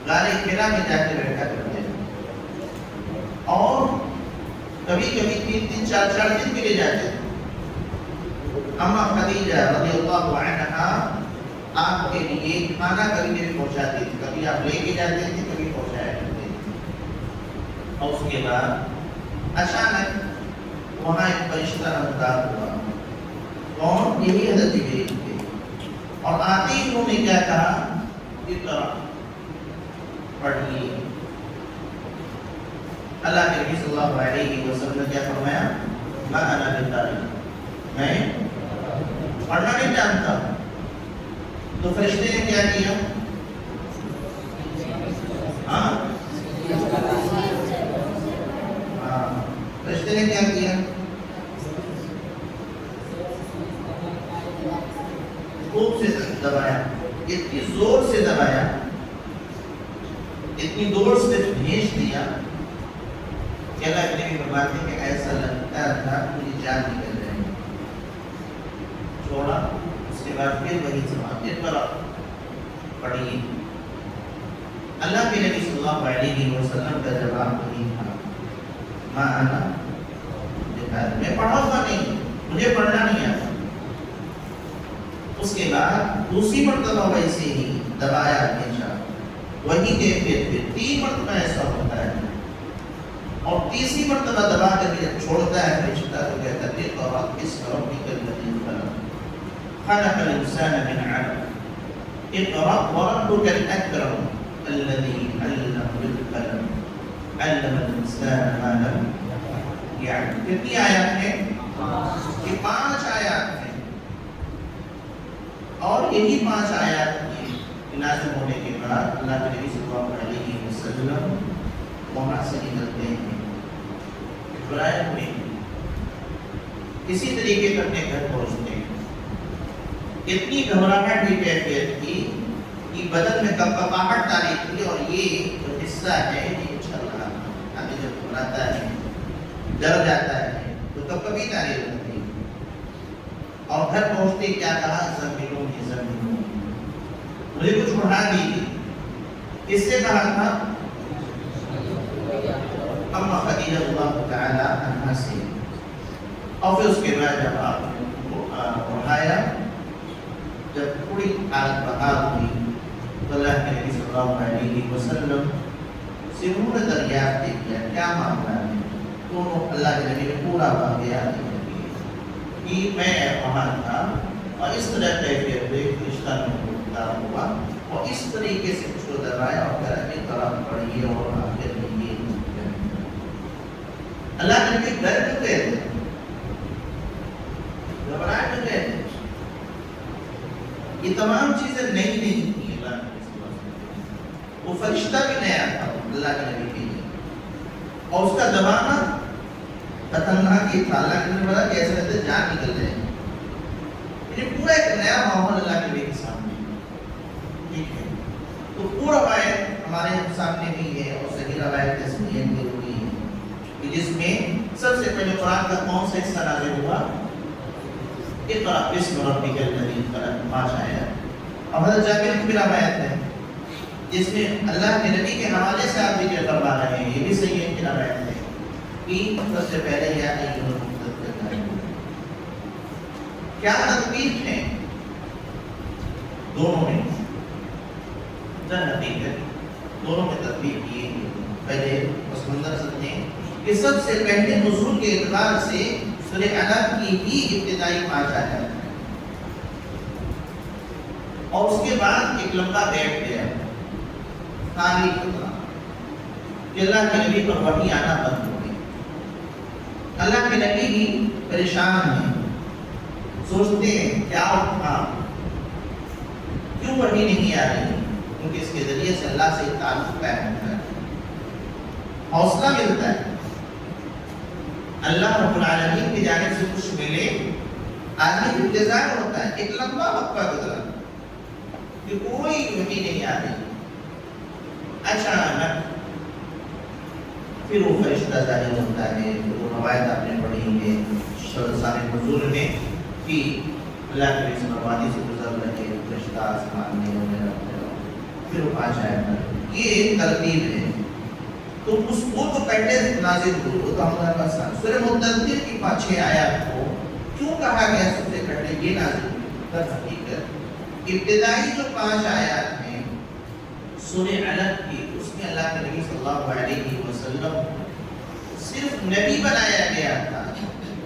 غار حرا میں جا کے بیٹھا کرتے تھے، اور کبھی کبھی 3 4 دن کے لیے جاتے تھے۔ اما خدیجہ رضی اللہ عنہا آپ کے لیے کھانا کبھی کبھی پہنچاتی تھی، کبھی آپ لے کے جاتے تھے، کبھی پہنچایا کرتے تھے، اور اس کے بعد اچانک وہاں ایک فرشتہ نمودار ہوا، کون؟ یہی حضرت جبریل تھے، اور آتے ہی انہوں نے کیا کہا؟ اقرأ، پڑھیے۔ اللہ کے نبی صلی اللہ علیہ وسلم نے کیا فرمایا؟ ما انا بقارئ، میں پڑھنا نہیں جانتا. تو فرشتے نے کیا کیا؟ ہاں فرشتے نے کیا کیا؟ خوب سے دبایا, اتنی زور سے دبایا, اتنی زور سے بھیج دیا کہ اللہ کے نبی فرماتے ہیں کہ ایسا لگتا تھا مجھے جان نکل رہے ہیں. چھوڑا, اس کے بعد پھر وہی زبان اقرا پڑھیے. اللہ کے نبی صلی اللہ علیہ وسلم کا جواب وہی تھا, ماں انا میں پڑھاؤں گا نہیں, مجھے پڑھنا نہیں آتا. اس کے بعد دوسری مرتبہ ویسے ہی دبایا ہمیشہ, وہی کیفیت پھر 3 مرتبہ ایسا ہوتا ہے, اور تیسری مرتبہ دبا کر کے جب چھوڑتا ہے فرشتہ تو کہتا ہے اقرأ باسم ربک الذی خلق خلق الانسان من علق اقرأ وربک الاکرم الذی علم بالقلم علم الانسان ما لم یعلم. کتنی آیات ہیں؟ یہ 5 آیات ہیں, اور یہی 5 آیات کی نازل ہونے کے بعد اللہ کے نبی صلی اللہ علیہ وسلم وہاں سے نکلتے ہیں. برائے ہوئے کسی طریقے سے اپنے گھر پہنچتے ہیں. اتنی گھبراہٹ کی کیفیت تھی کہ بدن میں کپکپاہٹ تاری تھی, اور یہ جو حصہ ہے یہ اچھل رہا تھا. آگے جب گھبراتا ہے, ڈر جاتا ہے تو کپکپی تاری ہوتی ہے. اور گھر پہنچتے کیا کہا؟ زمینوں مجھے کچھ اٹھا دیجیے. کس سے کہا تھا؟ اما خدیجہ اللہ تعالی عنہا سے. اور پھر اس کے بعد جب آپ کو اٹھایا, جب تھوڑی حالت بحال ہوئی تو اللہ کے نبی صلی اللہ علیہ وسلم سے انہوں نے دریافت کیا کیا معاملہ ہے. تو اللہ کے نبی نے پورا واقعہ کہ میں وہاں تھا اور اس طرح کیفیت ہوئی, فرشتہ میں ہوا اور اس طریقے سے اس کو دبایا اور کہا کہ طرف پڑھیے اور آخر میں یہ. اللہ کے نبی ڈر کیوں گئے تھے؟ گھبرائے کیوں گئے تھے؟ یہ تمام چیزیں نئی نہیں تھی. اللہ کے نبی وہ فرشتہ بھی نیا تھا اللہ کے نبی کے لیے, اور اس کا دبانا خطرناک ہی تھا. اللہ کے نبی بولا کہ ایسا لگتا ہے جان نکل جائے گی. یہ پورا ایک نیا ماحول اللہ کے نبی کے سامنے. ٹھیک ہے, تو پورا روایت ہمارے سامنے بھی ہے, اور صحیح روایت تسمیہ بھی ہوئی ہے کہ جس میں سب سے پہلے قرآن کا کون سا حصہ نازل ہوا؟ اقرأ باسم ربک الذی خلق, 5 آیات. اور حضرت جابر کی بھی روایت ہے جس میں اللہ کے نبی کے حوالے سے آپ ذکر کروا رہے ہیں, یہ بھی صحیح ہے کہ روایت ہے کہ سب سے پہلے یا ایھا المدثر. کیا تطبیق ہے دونوں میں؟ حقیقت دونوں میں تطبیق یہ ہے. پہلے اس منظر سمجھیں کہ سب سے پہلے نزول کے اعتبار سے سورہ علق کی ہی ابتدائی 5 آیات ہیں, اور اس کے بعد ایک لمبا گیپ گیا تاریخ کہ اللہ کے نبی پر وحی آنا بند ہو گئی. اللہ کے نبی بھی پریشان ہیں, سوچتے ہیں کیا تھا, کیوں وحی نہیں آ رہی, کیونکہ اس کے ذریعے سے اللہ سے تعلق قائم ہوتا ہے, حوصلہ ملتا ہے. اللہ رب العالمین کی جانب سے کچھ ملے, آدمی انتظار ہوتا ہے. ایک لمبا وقفہ گزرا کہ کوئی وحی نہیں آ رہی. اچانک پھر وہ فرشتہ ظاہر ہوتا ہے. وہ روایت آپ نے پڑھی ہے سارے نزول میں کہ اللہ کے نبی وادی سے گزر رہے, فرشتہ آسمان میں وغیرہ وغیرہ, پھر وہ 5 آیات. یہ ایک ترتیب ہے. تو اس کو تو پہلے نازل ہوئی, وہ تو ہمارے پاس سورہ مدثر کی 5 آیات کو کیوں کہا گیا سب سے پہلے یہ نازل ہوئی؟ در حقیقت ابتدائی جو 5 آیات ہیں سورہ علق کی, اس میں اللہ کے نبی صلی اللہ علیہ وسلم صرف نبی بنایا گیا تھا,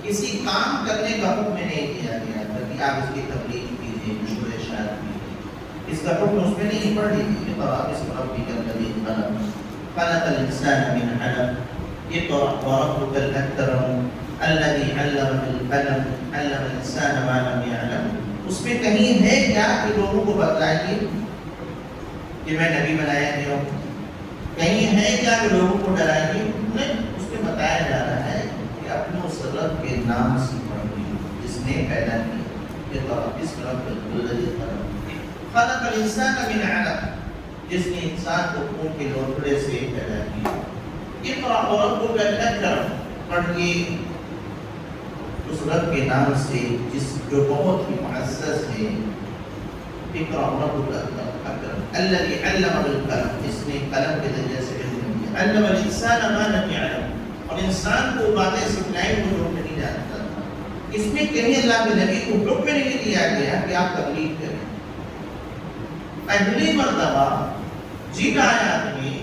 کسی کام کرنے کا حکم نہیں دیا گیا تھا کہ آپ اس کی تبلیغ کیجیے, مشورے ارشاد کیجیے. اس کا حکم اس میں نہیں پڑھ لیجیے. اقرأ باسم ربک الذی خلق خلق الانسان من علق اقرأ وربک الاکرم الذي علم بالقلم علم الانسان ما لم يعلم. اس میں کہیں ہے کیا کہ لوگوں کو بتلائیے کہ میں نبی بنایا گیا ہوں؟ کہیں ہے کیا کہ لوگوں کو ڈرائیے؟ نہیں، اس میں بتایا جا رہا ہے کہ اپنے اس رب کے نام سے پڑھیے جس نے پیدا کیا. اس رب الذی خلق الانسان من علق، جس نے انسان کو خون کے لوتھڑے سے پیدا کیا. اقرأ وربک الاکرم، پڑھیے اس رب کے نام سے جس جو بہت ہی معزز ہے. اقرأ وربک الاکرم الذی علم بالقلم، جس نے قلم کے ذریعے سے علم دیا. علم الانسان ما لم يعلم، اور انسان کو باتیں سکھلائی وہ جو نہیں جانتا تھا. اس میں کہیں اللہ کے نبی کو حکم نہیں دیا گیا کہ آپ تبلیغ کریں. پہلی مرتبہ جن آیات میں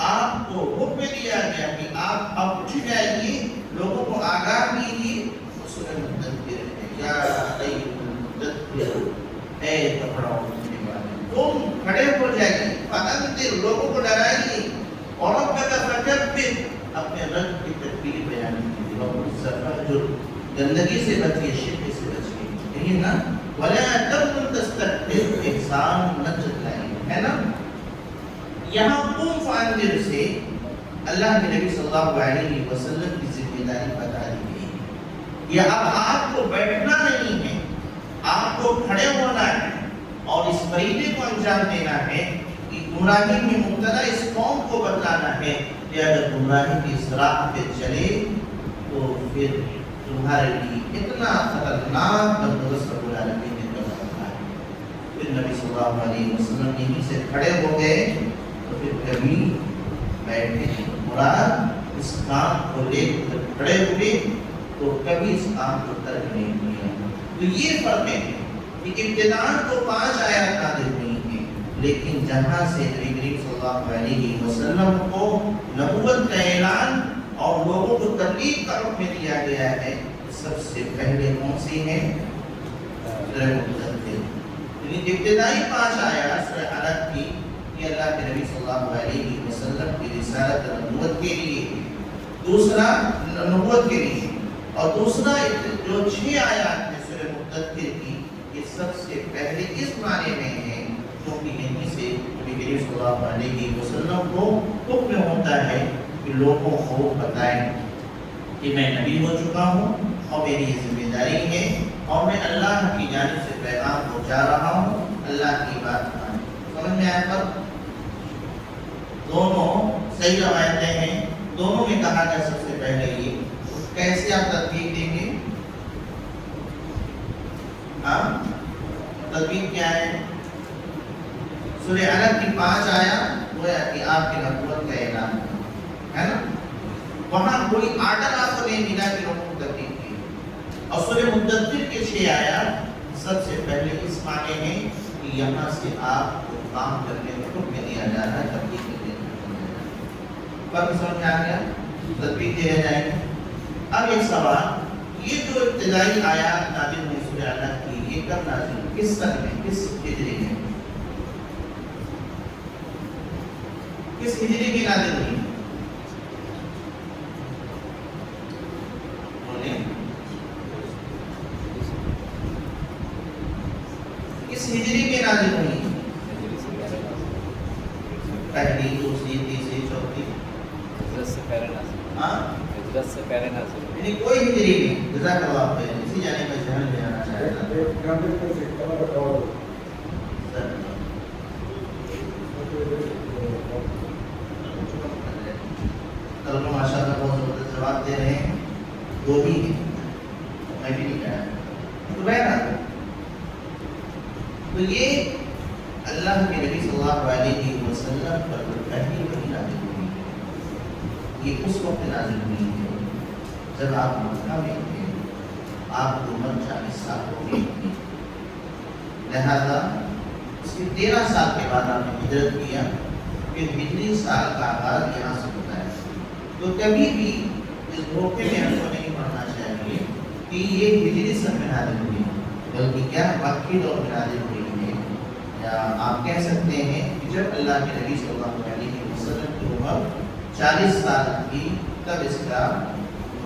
آپ کو حکم دیا گیا کہ آپ اب اٹھ جائیے، لوگوں کو آگاہ کیجیے، سورہ مدثر ہے. یا ایھا المدثر، اے کپڑا اٹھنے والے، تم کھڑے ہو جائیے. فانذر، لوگوں کو ڈرائیے. اور ربک فکبر، اپنے رب کی تکبیر بیان کیجیے. وَفَجْر، گندگی سے بچیے، شرک سے بچیے. یہی نا، وَلَا تَمْنُنْ تَسْتَكْبِرْ، احسان نہ جتلائیں، ہے نا. یہاں قم فانذر سے اللہ کے نبی صلی اللہ علیہ وسلم کی ذمہ داری بتا دی گئی. یہ اب آپ کو بیٹھنا نہیں ہے، آپ کو کھڑے ہونا ہے اور اس فریضے کو انجام دینا ہے کہ گمراہی میں مبتلا اس قوم کو بتانا ہے کہ اگر گمراہی کی اس راہ پہ چلے تو پھر تمہارے لیے اتنا خطرناک بندوبست رب العالمین نے کر رکھا ہے. پھر نبی صلی اللہ علیہ وسلم یہیں سے کھڑے ہو گئے تو پھر کبھی بیٹھے نہیں. مراد اس کام کو لے کر کھڑے ہوئے تو کبھی اس کام کو ترک نہیں کیا. تو یہ فرق ہے کہ ابتداءً تو 5 آیات نازل ہوئی ہیں، لیکن جہاں سے نبی کریم صلی اللہ علیہ وسلم کو نبوت کا اعلان اور لوگوں کو تبلیغ کا حکم دیا گیا ہے، سب سے پہلے کون سی ہے؟ سورہ مدثر. یعنی ابتدائی 5 آیات سورہ علق کی یہ اللہ کے نبی صلی اللہ علیہ وسلم کی رسالت نبوت کے لیے، دوسرا نبوت کے لیے، اور دوسرا جو 6 آیات ہیں سورہ مدثر کی، یہ سب سے پہلے اس معنی میں ہے کیونکہ یہیں سے نبی کریم صلی اللہ علیہ وسلم کو حکم ہوتا ہے کہ لوگوں کو بتائیں کہ میں نبی ہو چکا ہوں اور میری یہ ذمہ داری ہے اور میں اللہ کی جانب سے پیغام پہنچا رہا ہوں. اللہ کی بات مانیں. سمجھ میں آیا؟ پر دونوں صحیح روایتیں ہیں، دونوں میں کہا گیا سب سے پہلے یہ. کیسے آپ تطبیق دیں گے؟ ہاں، تطبیق کیا ہے؟ سورہ علق کی 5 آیات گویا کہ آپ کی نبوت کا اعلان ہے نا. وہاں کوئی آرڈر آپ کو نہیں ملا کہ لوگوں کو تبلیغ کی. اور سورہ مدثر کے 6 آیات سب سے پہلے اس معنی میں کہ یہاں سے آپ کو کام کرنے کا حکم دیا جا رہا ہے، تبلیغ کرنے کا حکم دیا جا رہا ہے. فرق سمجھ میں آ گیا؟ تطبیق دیا جائے گا. اب ایک سوال، یہ جو ابتدائی آیات نازل ہوئی سورہ علق کی، یہ کب نازل ہوئی؟ کس سن میں، کس ہجری میں؟ کس ہجری میں نازل ہوئی؟ کس ہجری میں نازل ہوئی؟ پہلی، دوسری، تیسری، چوتھی؟ ہجرت سے پہلے نازل. ہاں، ہجرت سے پہلے نازل. یعنی کوئی ہجری نہیں. جزاک اللہ خیر. اسی جانے میں ذہن میں آنا چاہتا تھا. طلبہ ماشاء اللہ بہت زبردست جواب دے رہے ہیں. 2 ہی ہیں، میں بھی نہیں کہا. تو بہرحال تو یہ اللہ کے نبی صلی اللہ علیہ وسلم پر پہلی وحی نازل ہوئی. یہ اس وقت نازل ہوئی ہے جب آپ مکہ میں تھے، آپ کی عمر 40 سال ہو گئی تھی. لہذا اس کے 13 سال کے بعد آپ نے ہجرت کیا. پھر ہجری سال کا آغاز یہاں سے ہوتا ہے. تو کبھی بھی اس دھوکے میں ہم کو نہیں پڑنا چاہیے کہ یہ ہجری سن میں نازل ہوئی، بلکہ کیا مکی دور میں نازل ہوئی ہے. یا آپ کہہ سکتے ہیں کہ جب اللہ کے نبی صلی اللہ علیہ وسلم کی عمر 40 سال کی تب اس کا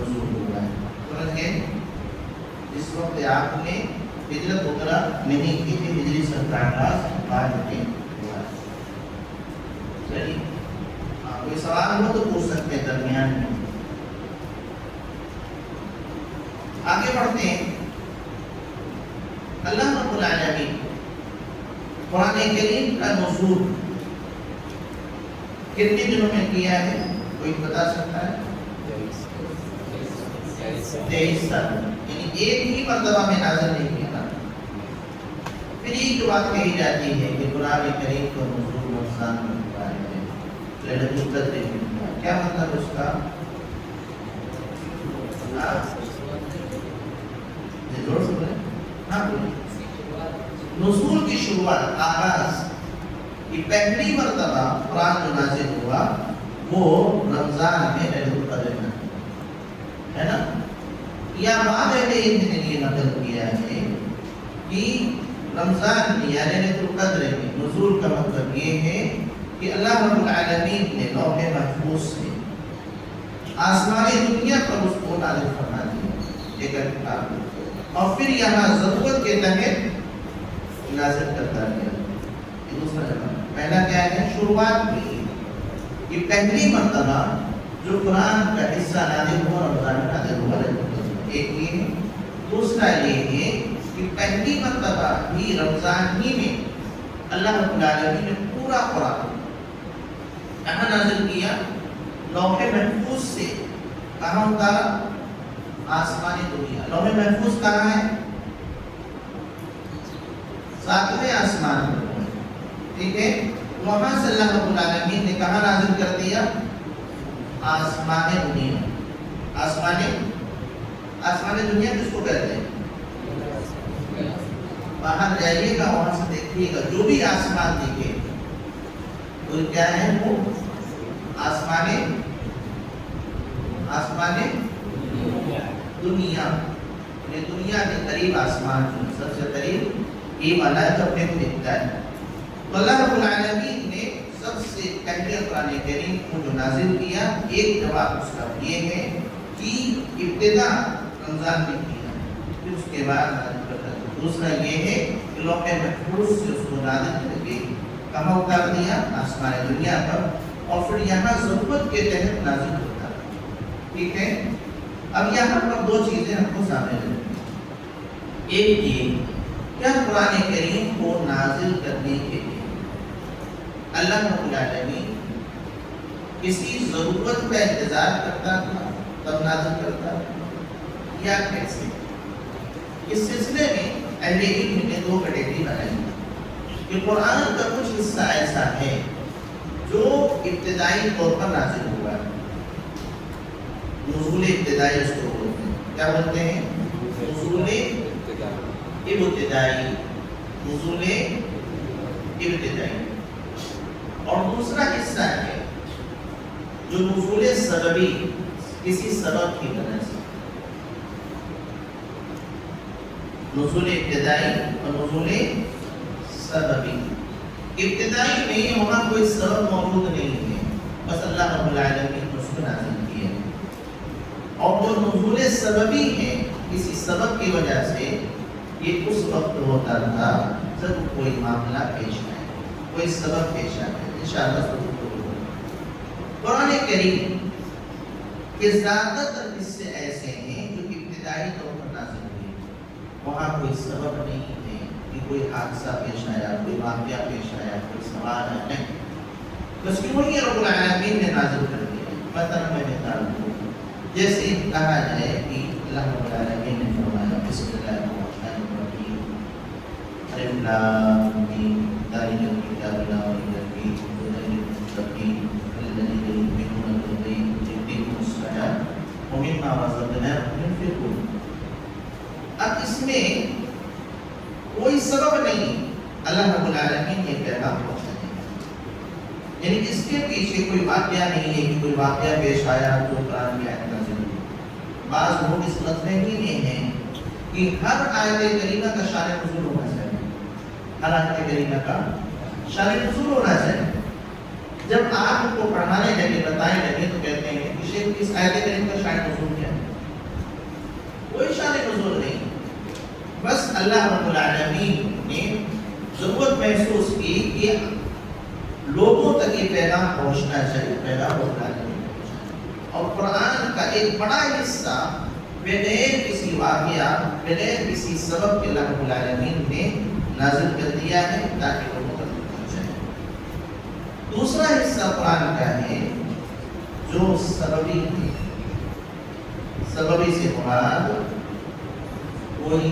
نزول ہوا ہے. سمجھ گئے؟ جس وقت آپ نے ہجرت وغیرہ نہیں کی تھی، ہجری 17 بعد میں ہوا۔ چلیے کوئی سوال ہو تو پوچھ سکتے ہیں درمیان میں۔ آگے بڑھتے ہیں۔ اللہ رب العالمین قرآن کریم کا نزول کتنے دنوں میں کیا ہے؟ کوئی بتا سکتا ہے؟ 23 سال، یعنی ایک ہی مرتبہ میں نازل نہیں کیا نا۔ پھر یہ بات کہی جاتی ہے کہ قرآن کریم کو نزول رمضان میں ہوا ہے، لیلۃ القدر میں ہوا ہے۔ کیا مطلب اس کا؟ نزول کی شروعات، آغاز، یہ پہلی مرتبہ قرآن جو نازل ہوا وہ رمضان میں لیلۃ القدر میں ہے نا۔ یا بعض اہل علم نے یہ نقل کیا ہے کہ رمضان میں یا لیلۃ القدر میں نزول کا مطلب یہ ہے کہ اللہ رب العالمین نے لوح محفوظ سے آسمانی دنیا پر اس کو نازل فرما دیا ایک کتاب، اور پھر یہاں ضرورت کے تحت نازل کرتا گیا۔ یہ دوسرا جواب۔ پہلا کیا ہے؟ شروعات میں یہ پہلی مرتبہ جو قرآن کا حصہ نازل ہوا رمضان میں نازل ہوا، ایک یہ ہے۔ دوسرا یہ ہے کہ پہلی مرتبہ ہی رمضان ہی میں اللہ رب العالمین نے پورا قرآن کہاں نازل کیا؟ لوح محفوظ سے۔ کہاں اتارا؟ آسمانی دنیا۔ لوح محفوظ کہاں ہے؟ 7ویں آسمان پر، ٹھیک ہے۔ وہاں سے اللہ رب العالمین نے کہاں نازل کر دیا؟ آسمان دنیا۔ آسمان دنیا کس کو کہتے ہیں؟ باہر جائیے گا، وہاں سے دیکھیے گا، جو بھی آسمان دیکھے وہ کیا ہے؟ وہ آسمان دنیا، یعنی دنیا کے قریب آسمان جو سب سے قریب یہ والا ہے جو اپنے کو دکھتا ہے۔ تو اللہ رب العالمین نے سب سے پہلے قرآن کریم کو جو نازل کیا، ایک جواب اس کا یہ ہے کہ ابتدا رمضان میں کیا، پھر اس کے بعد نازل کرتا ہے۔ دوسرا یہ ہے کہ لوح محفوظ سے اس کو نازل کر کے کہاں اتار دیا؟ آسمان دنیا پر، اور پھر یہاں ضرورت کے تحت نازل ہوتا ہے، ٹھیک ہے۔ اب یہاں پر دو چیزیں ہم کو سامنے رکھیں۔ ایک یہ کیا قرآن کریم کو نازل کرنے کے لیے اللہ رب العالمین کسی ضرورت کا انتظار کرتا تھا تب نازل کرتا تھا، یا کیسے؟ اس سلسلے میں اہل علم نے دو کیٹیگری بنائی کہ قرآن کا کچھ حصہ ایسا ہے جو ابتدائی طور پر نازل ہوا ہے، نزول ابتدائی اس کو بولتے ہیں۔ کیا بولتے ہیں؟ نزول ابتدائی، نزول ابتدائی۔ اور دوسرا حصہ ہے جو نزول سببی، کسی سبب کی وجہ سے، نزول ابتدائی اور نزول سببی۔ ابتدائی میں وہاں کوئی سبب موجود نہیں ہے، بس اللہ رب العالمین نے اس کو نازل کیا ہے۔ اور جو نزول سببی ہے، کسی سبب کی وجہ سے، یہ اس وقت ہوتا تھا جب کوئی معاملہ پیش آئے، کوئی سبب پیش آئے۔ انشاءاللہ قرآن کریم کے زیادہ تر حصے ایسے ہیں جو ابتدائی طور پر نازل ہوئے، وہاں کوئی سبب نہیں ہے کہ کوئی حادثہ پیش آیا، کوئی واقعہ پیش آیا، کوئی سوال ہے، نہیں، بس وہی رب العالمین نے نازل کر دیا۔ مثلا میں مثال دوں، جیسے کہا جائے کہ اللہ رب العالمین نے فرمایا بسم اللہ الرحمن الرحیم الف لام میم ذالک الکتاب لا ریب فیہ ھدی للمتقین الذین یؤمنون بالغیب ویقیمون الصلاۃ ومما رزقناہم ينفقون۔ اب اس میں کوئی سبب نہیں، اللہ رب العالمین یہ پیغام پہنچا دیا، یعنی اس کے پیچھے کوئی واقعہ نہیں ہے کہ کوئی واقعہ پیش آیا تو قرآن کی آیت نازل ہوئی۔ بعض لوگ اس غلطفہمی میں ہیں کہ ہر آیت کریمہ کا شان نزول ہونا چاہیے، ہر آیت کریمہ کا شان نزول ہونا چاہیے۔ جب آپ ان کو پڑھانے لگے، بتانے لگے، تو کہتے ہیں کہ شیخ اس آیت کریمہ کا شان نزول کیا ہے؟ کوئی شان نزول نہیں، بس اللہ رب العالمین نے ضرورت محسوس کی کہ لوگوں تک یہ پیغام پہنچنا چاہیے، پیغام رب العالمین پہنچنا، اور قرآن کا ایک بڑا حصہ بغیر کسی واقعہ، بغیر کسی سبب کے اللہ رب العالمین نے نازل کر دیا ہے تاکہ لوگوں تک پہنچائے۔ دوسرا حصہ قرآن کا ہے جو سببی ہے، سببی سے مراد کوئی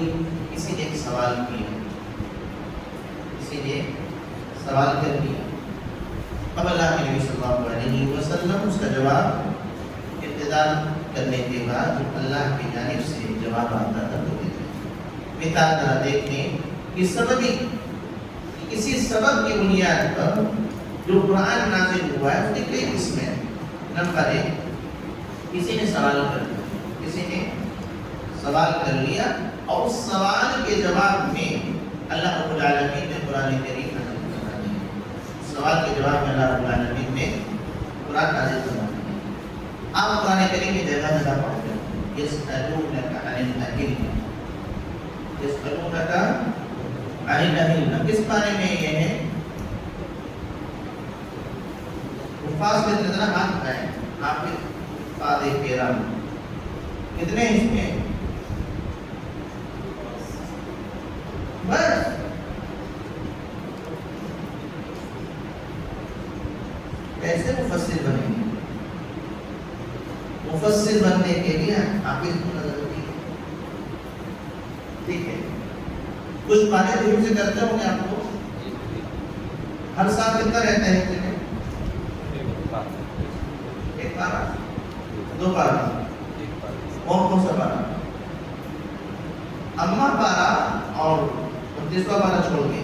کسی نے ایک سوال کیا، کسی نے سوال کر دیا، اب اللہ کے نبی صلی اللہ علیہ وسلم اس کا جواب ابتدا کرنے کے بعد اللہ کی جانب سے جواب آتا تھا تو دیتے ہیں۔ مثال ذرا دیکھیں کہ سببی کسی سبب کی بنیاد پر جو قرآن نازل ہوا ہے اس کی کئی قسمیں ہیں۔ نمبر 1، کسی نے سوال کر دیا، کسی نے سوال کر لیا اور اس سوال کے جواب میں اللہ رب العالمین نے قرآن کریم نازل کرا دیا۔ سوال کے جواب میں اللہ رب العالمین نے قرآن نازل کرا دیا۔ آپ قرآن کریم میں جگہ جگہ پڑھتے ہیں، یسألونک عن الأهلة، یسألونک عن الأهلة، کس بارے میں یہ ہے؟ حفاظ میں کتنا ہاتھ اٹھائیں، آپ کے فادے کرام کتنے اس میں؟ بس کیسے مفسر بنیں گے؟ مفسر بننے کے لیے حافظ کو نظر ہوتی ہے، ٹھیک ہے؟ کچھ پانے دور سے کرتے ہوں گے آپ کو، ہر سال کتنا رہتا ہے اس میں؟ ایک پارا، دو پارا، کون سا پارا؟ اما پارا اور 29واں پارا چھوڑ کے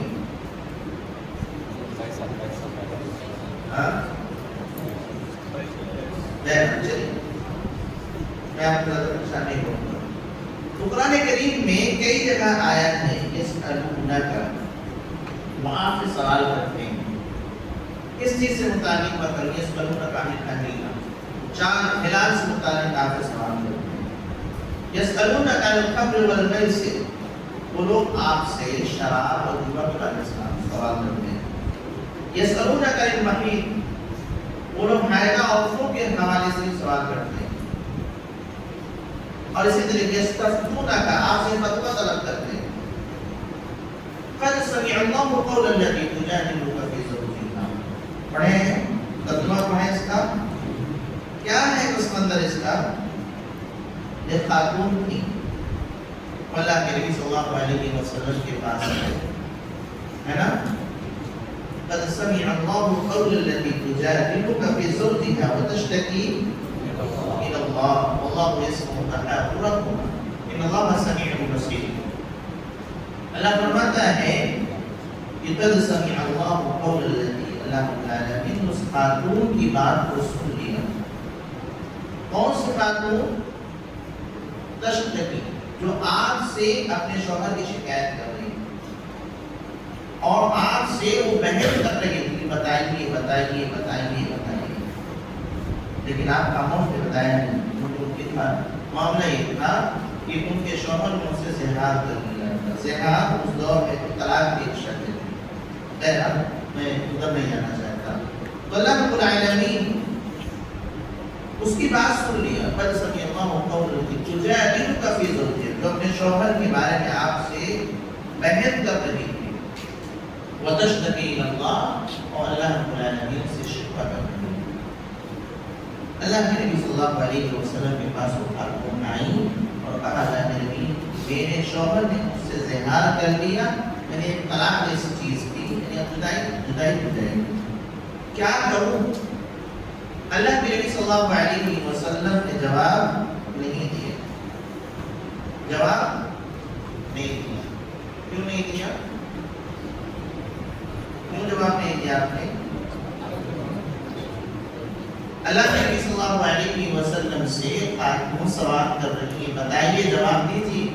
چلیے میں آپ کو زیادہ پریشان نہیں کروں گا۔ تو قرآن کریم میں کئی جگہ آیات ہیں یسألونک، وہاں سے سوال کرتے ہیں کس چیز سے متعلق مطلب یسألونک عن الأهلة، چاند ہلال سے متعلق آپ سے سوال کرتے ہیں۔ یسألونک عن الخمر والمیسر، وہ لوگ آپ سے شراب اور جوا کے بارے میں سوال کرتے ہیں۔ یسألونک عن المحیط، وہ لوگ حیضہ عورتوں کے حوالے سے سوال کرتے ہیں۔ اور اسی طرح یستفتونک، آپ سے فتویٰ طلب کرتے ہیں۔ قد سمع اللہ قول الذی تجادلک فی زوجہا، پڑھیں ہیں ترجمہ پڑھیں اس کا کیا ہے اس منظر اس کا؟ یہ خاتون تھی، اللہ کے نبی صلی اللہ علیہ وسلم کے پاس ہے نا، قد سمع الله قول التي تجادلك في زوجها وتشتكي إلى الله والله يسمع تحاوركما إن الله سميع بصير۔ اللہ فرماتا ہے کہ قد سمع الله قول التي، اللہ العالمین اس خاتون کی بات کو سن لیا۔ کون سی خاتون؟ تشتکی، جو آپ سے اپنے شوہر کی شکایت کر رہی اور آپ سے وہ بحث کر رہی تھی، بتائیے بتائیے بتائیے بتائیے، لیکن آپ خاموش سے بتایا نہیں۔ ان کے معاملہ یہ تھا کہ ان کے شوہر نے ان سے زہار کر لیا تھا۔ زہار اس دور میں طلاق کی ایک شکل تھی۔ خیر میں ادھر نہیں جانا چاہتا۔ تو اللہ رب العالمین اس کی بات سن لیا، قد سمع اللہ قول التي تجادلک فی زوجہا، جو اپنے شوہر کے بارے میں آپ سے بحث کر رہی تھی، وتشتکی الی اللہ، اور اللہ رب العالمین سے شکوہ کر رہی ہے۔ اللہ کے نبی صلی اللہ علیہ وسلم کے پاس وہ خاتون آئی اور کہا اللہ کے نبی میرے شوہر نے مجھ سے زہار کر لیا، میں نے طلاق جیسی چیز کی، یعنی جدائی ہو جائے گی، کیا کروں؟ اللہ کے نبی صلی اللہ علیہ وسلم نے جواب نہیں دیا، جواب نہیں دیا۔ کیوں نہیں دیا؟ کیوں جواب نہیں دیا آپ نے؟ اللہ کے نبی صلی اللہ علیہ وسلم سے خاتون سوال کر رہی ہے، بتائیے جواب دیجیے۔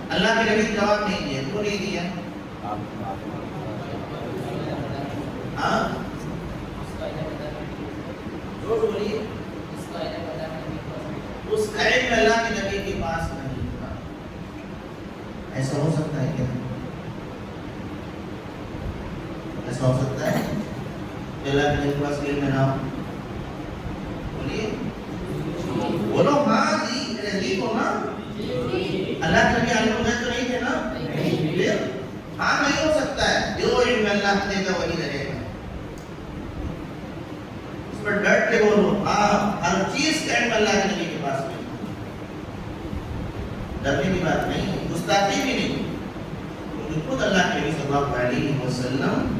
اللہ کے نبی جواب نہیں دیا، کیوں نہیں دیا؟ ہاں بولیے، اس کا علم اللہ کے نبی کے پاس نہیں، ایسا ہو سکتا ہے کیا؟ ایسا ہو سکتا ہے کہ اللہ کے پاس علم نہ ہو؟ بولیے بولو ہاں جی جی ہو نا. اللہ کے عالم الغیب تو نہیں تھے نا؟ پھر ہاں نہیں ہو سکتا ہے. جو علم اللہ دے گا وہی رہے گا. اس پر ڈٹ کے بولو ہاں ہر چیز کا علم اللہ کے نبی کے پاس نہیں. ڈرنے کی بات نہیں ہے, گستاخی بھی نہیں. کیونکہ خود اللہ کے نبی صلی اللہ علیہ وسلم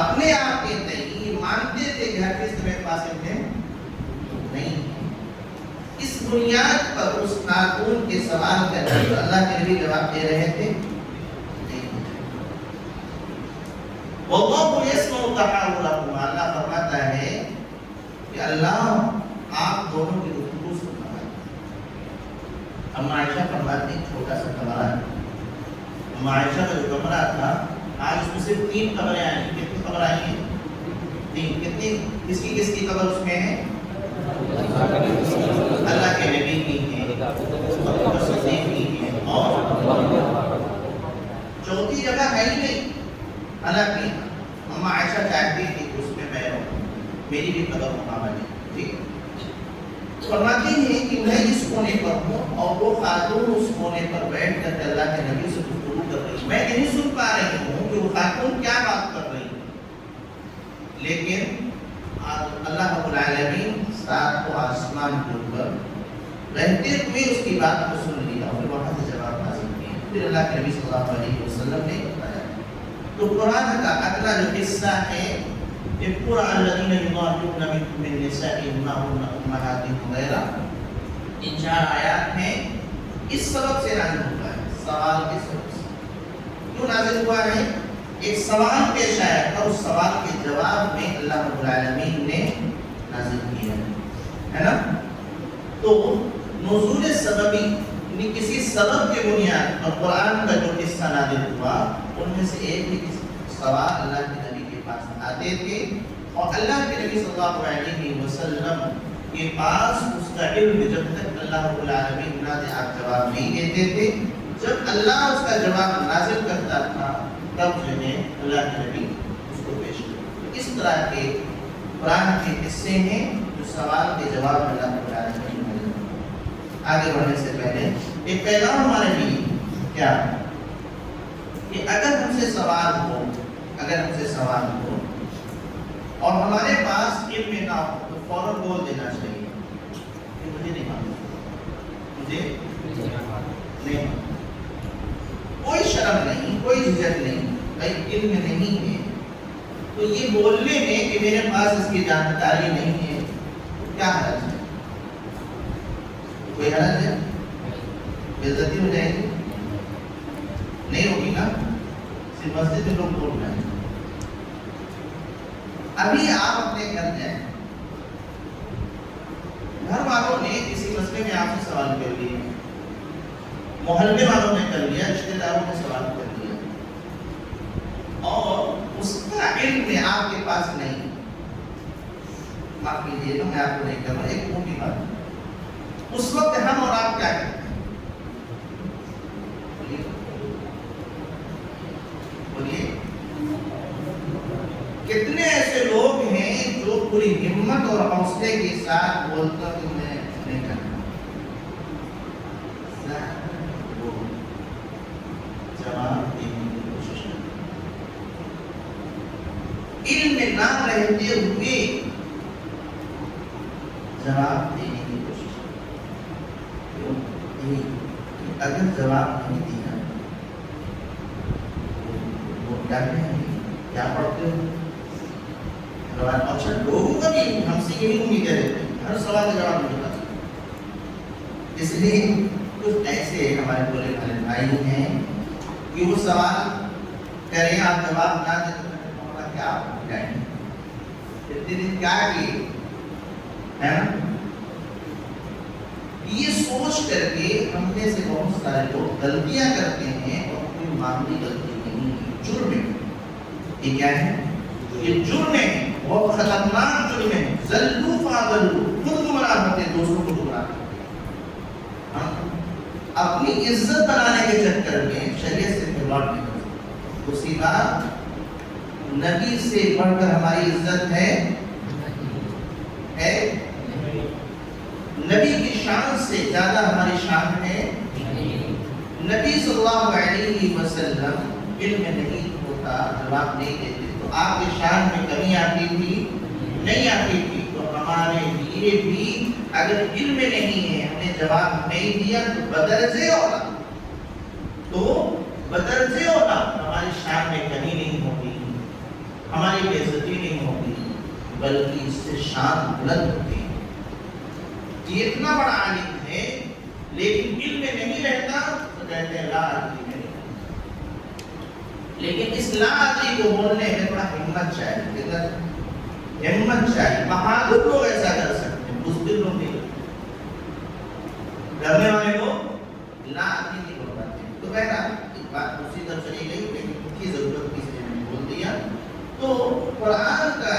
اپنے آپ کے تئیں مانتے تھے کہ ہر چیز تمہیں پاس ہے نہیں. اس بنیاد پر اس خاتون کے سوال کا اللہ کے نبی جواب دے رہے تھے واللہ یسمع تحاورکما. اللہ فرماتا ہے کہ اللہ آپ دونوں کی گفتگو سن رہا ہے. اما عائشہ فرماتی ہیں چھوٹا سا کمرہ ہے. اما عائشہ کا جو کمرہ تھا آج اس میں صرف 3 قبریں آئی ہیں. کتنی قبر آئی ہیں؟ 3. کتنی کس کی قبر اس میں ہے؟ اللہ کے نبی کی ہے, صدیق کی ہے, اور چوتھی جگہ ہے ہی نہیں. حالانکہ اما عائشہ چاہتی تھی کہ اس میں میں رہوں, میری بھی قدر وہاں بنے. ٹھیک فرماتی ہیں کہ میں اس کونے پر ہوں اور وہ خاتون اس کونے پر بیٹھ کر کے اللہ کے نبی سے گفتگو کر رہی. میں نہیں سن پا رہی ہوں کہ وہ خاتون کیا بات کر رہی ہے, لیکن اللہ رب العالمین ساتھ کو آسمان کے اوپر رہتے ہوئے اس کی بات کو سن لیا اور پھر وہاں سے جواب حاصل کیا. پھر اللہ کے نبی صلی اللہ علیہ وسلم نے بتایا. تو قرآن کا اگلا جو حصہ ہے یہ پورا الذین یظاہرون منکم من نسائہم ما ہن امہاتہم وغیرہ, ان 4 آیات ہیں. اس سبب سے نازل ہوا ہے, سوال کے سبب سے. کیوں نازل ہوا ہے؟ ایک سوال پیش آیا تھا, اس سوال کے جواب میں اللہ رب العالمین نے نازل کیا ہے نا. تو نزول سببی یعنی کسی سبب کے بنیاد پر قرآن کا جو حصہ نازل ہوا ان میں سے ایک ہی سوال اللہ کے نبی کے پاس آتے تھے اور اللہ کے نبی صلی اللہ علیہ وسلم کے پاس اس کا علم جب تک اللہ رب العالمین نہ دے آپ جواب نہیں دیتے تھے. جب اللہ اس کا جواب نازل کرتا تھا تب جو ہے اللہ کے نبی اس کو پیش کرتے. اس طرح کے قرآن کے حصے ہیں جو سوال کے جواب اللہ رب العالمین نے. آگے بڑھنے سے پہلے ایک پیغام ہمارے لیے کیا کہ اگر ہم سے سوال ہو اور ہمارے پاس علم نہ ہو تو فوراً بول دینا چاہیے کہ مجھے نہیں معلوم, مجھے نہیں. کوئی شرم نہیں, کوئی جھجک نہیں, بھائی علم نہیں ہے تو یہ بولنے میں کہ میرے پاس اس کی جانکاری نہیں ہے کیا حرج ہے؟ کوئی حرج ہے؟ بے عزتی ہو جائے گی؟ نہیں ہوگی نا. صرف مسجد میں لوگ بول رہے ہیں. ابھی آپ اپنے گھر جائیں, گھر والوں نے کسی مسئلے میں آپ سے سوال کر لیا, محلے والوں نے کر لیا, رشتے داروں نے سوال کر لیا اور اس کا علم آپ کے پاس نہیں. معاف کیجیے میں آپ کو نہیں کر رہا, ایک موٹی بات. اس وقت ہم اور آپ کیا کرتے ہیں؟ بولیے کتنے ایسے لوگ ہیں جو پوری ہمت اور حوصلے کے ساتھ بولتے ہیں کہ میں نہیں کرتا, جواب دینے کی کوشش کرتے, علم نہ رہتے ہوئے جواب دینے کی کوشش کرتے. اگر جواب نہیں دیا وہ کیا کہیں گے, کیا پڑھتے ہو؟ اچھا لوگوں کا بھی ہم سے یہی امید ہے, ہر سوال کا جواب نہیں ملتا. اس لیے کچھ ایسے ہمارے بولے والے بھائی ہیں کہ وہ سوال کریں آپ جواب نہ دیں تو کیا جائیں اتنے دن کیا کیے ہے نا. یہ سوچ کر کے ہم میں سے بہت سارے لوگ غلطیاں کرتے ہیں اور کوئی معمولی غلطی نہیں ہے, جرم ہے. یہ کیا ہے؟ یہ جرم ہے, بہت خطرناک جرم ہے. ذلوا فاضلوا, خود گمراہ ہوتے دوسروں کو گمراہ کرتے. اپنی عزت بنانے کے چکر کر کے شریعت سے کھلواڑ نہیں کر سکتے. اسی بات نبی سے بڑھ کر ہماری عزت ہے نبی کی شان سے زیادہ ہماری شان ہے. نبی صلی اللہ علیہ وسلم علم نہیں ہوتا جواب نہیں دیتے تو آپ کی شان میں کمی آتی تھی نہیں آتی تھی. تو ہمارے لیے بھی اگر علم نہیں ہے ہم نے جواب نہیں دیا تو بدرجے ہونا ہماری شان میں کمی نہیں ہوگی ہماری بے عزتی نہیں ہوگی بلکہ اس سے شان بلند ہوتی ہے. یہ اتنا بڑا عالم ہے لیکن علم میں نہیں رہتا تو کہتے ہیں لا ادری نہیں. لیکن اس لا ادری کو بولنے میں بڑا ہمت چاہیے. بہادر لوگ ایسا کر سکتے ہیں بزدل لوگ نہیں کرنے والے لوگ لا ادری نہیں بول پاتے. تو بہرحال ایک بات دوسری طرف چلی گئی لیکن ان کی ضرورت کی سے میں نے بول دیا. تو قرآن کا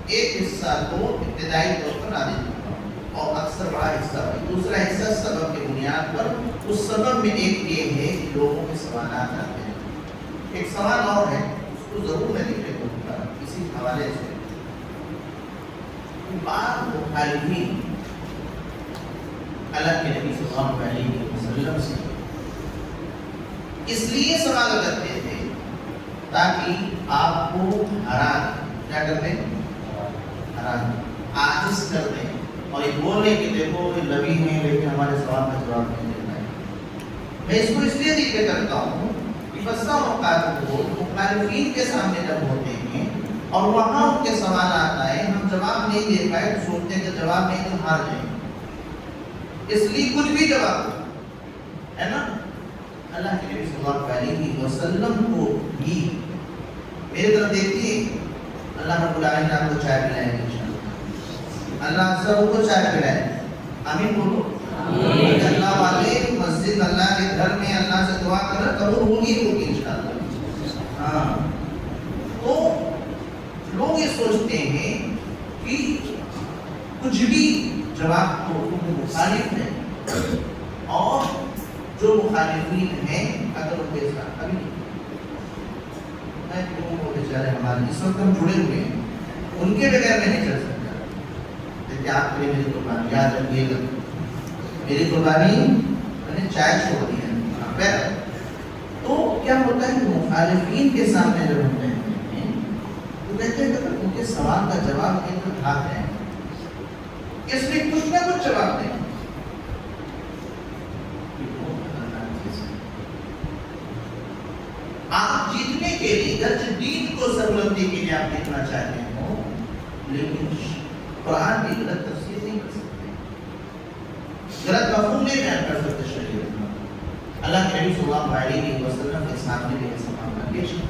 ایک حصہ کو ابتدائی طور پر نازل ہوا اور اکثر بڑا حصہ ہے. دوسرا حصہ سبب کی بنیاد پر. اس سبب میں ایک یہ ہے کہ لوگوں کے سوالات آتے ہیں. ایک سوال اور ہے اس کو ضرور میں لکھ دوں گا اسی حوالے سے. بعض مخالفین اللہ کے نبی صلی اللہ علیہ وسلم سے اس لیے سوال کرتے تھے تاکہ آپ کو ہرا دیں. کیا کر دیں؟ ہرا دیں, عاجز کر دیں. اور یہ بول رہے کہ دیکھو یہ نبی ہیں لیکن ہمارے سوال کا جواب نہیں دیتا ہے. میں اس کو اس لیے ذکر کرتا ہوں کہ بسا اوقات کو مخالفین کے سامنے جب ہوتے ہیں اور وہاں ان کے سوال آتا ہے ہم جواب نہیں دے پائے تو سوچتے ہیں کہ جواب نہیں تو ہار جائیں اس لیے کچھ بھی جواب ہے نا. اللہ کے نبی صلی اللہ علیہ وسلم کو بھی میرے طرف دیکھیے اللہ رب العالمین آپ کو چائے پلائیں گے انشاءاللہ. اللہ سب کو چائے پلائے. آمین بولو. اللہ والے مسجد اللہ کے گھر میں اللہ سے دعا کر قبول ہوگی انشاءاللہ. ہاں تو لوگ یہ سوچتے ہیں کہ کچھ بھی جواب تو مخالف ہے اور جو مخالفین ہیں اگر ان کے ساتھ ابھی میں لوگوں کو بیچارے ہمارے اس وقت ہم جڑے ہوئے ہیں ان کے بغیر میں نہیں چل سکتا. لیکن آپ کے لیے میری قربانی یاد رکھیے گا میری قربانی میں نے چائے چھوڑ دی ہے. تو کیا ہوتا ہے کہ مخالفین کے سامنے جب ہوتے ہیں تو کہتے ہیں کہ ان کے سوال کا جواب نہیں تو بھاگ رہے ہیں اس میں کچھ نہ کچھ جواب دیں. آپ جیتنے کے لیے گرچہ دین کو سربلندی کے لیے آپ جیتنا چاہتے ہو لیکن قرآن کی غلط تفسیر نہیں کر سکتے غلط مفہوم نہیں بیان کر سکتے شریعت میں. اللہ کے نبی صلی اللہ علیہ وسلم کے سامنے بھی ایسا معاملہ پیش ہے.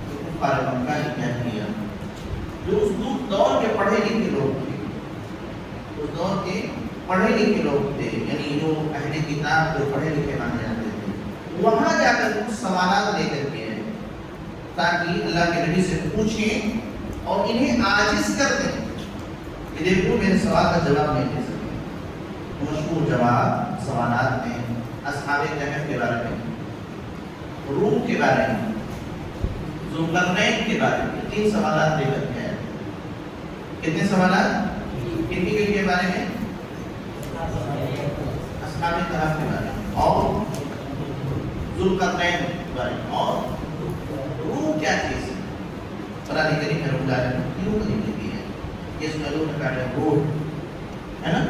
کفار مکہ نے کیا کیا جو اس دور کے پڑھے لکھے لوگ تھے اس دور کے پڑھے لکھے لوگ تھے یعنی جو اہل کتاب جو پڑھے لکھے مانے جاتے تھے وہاں جا کر کچھ سوالات لے کر کے آئے تاکہ اللہ کے نبی سے پوچھیں اور انہیں عاجز کر دیں کہ دیکھو میرے سوال کا جواب نہیں دے سکتے. مشہور جواب سوالات میں اصحاب کہف کے بارے میں روم کے بارے میں ذوالقرنین کے بارے میں 3 سوالات لے کر کے آئے. کتنے سوالات کن کے بارے میں اصحاب کہف کے بارے میں اور ذوالقرنین کے بارے میں اور روح کیا چیز ہے. قرآن کریم میں رب العالمین نے کیوں ذکر کیا ہے یہ سنلون کا روح ہے نا.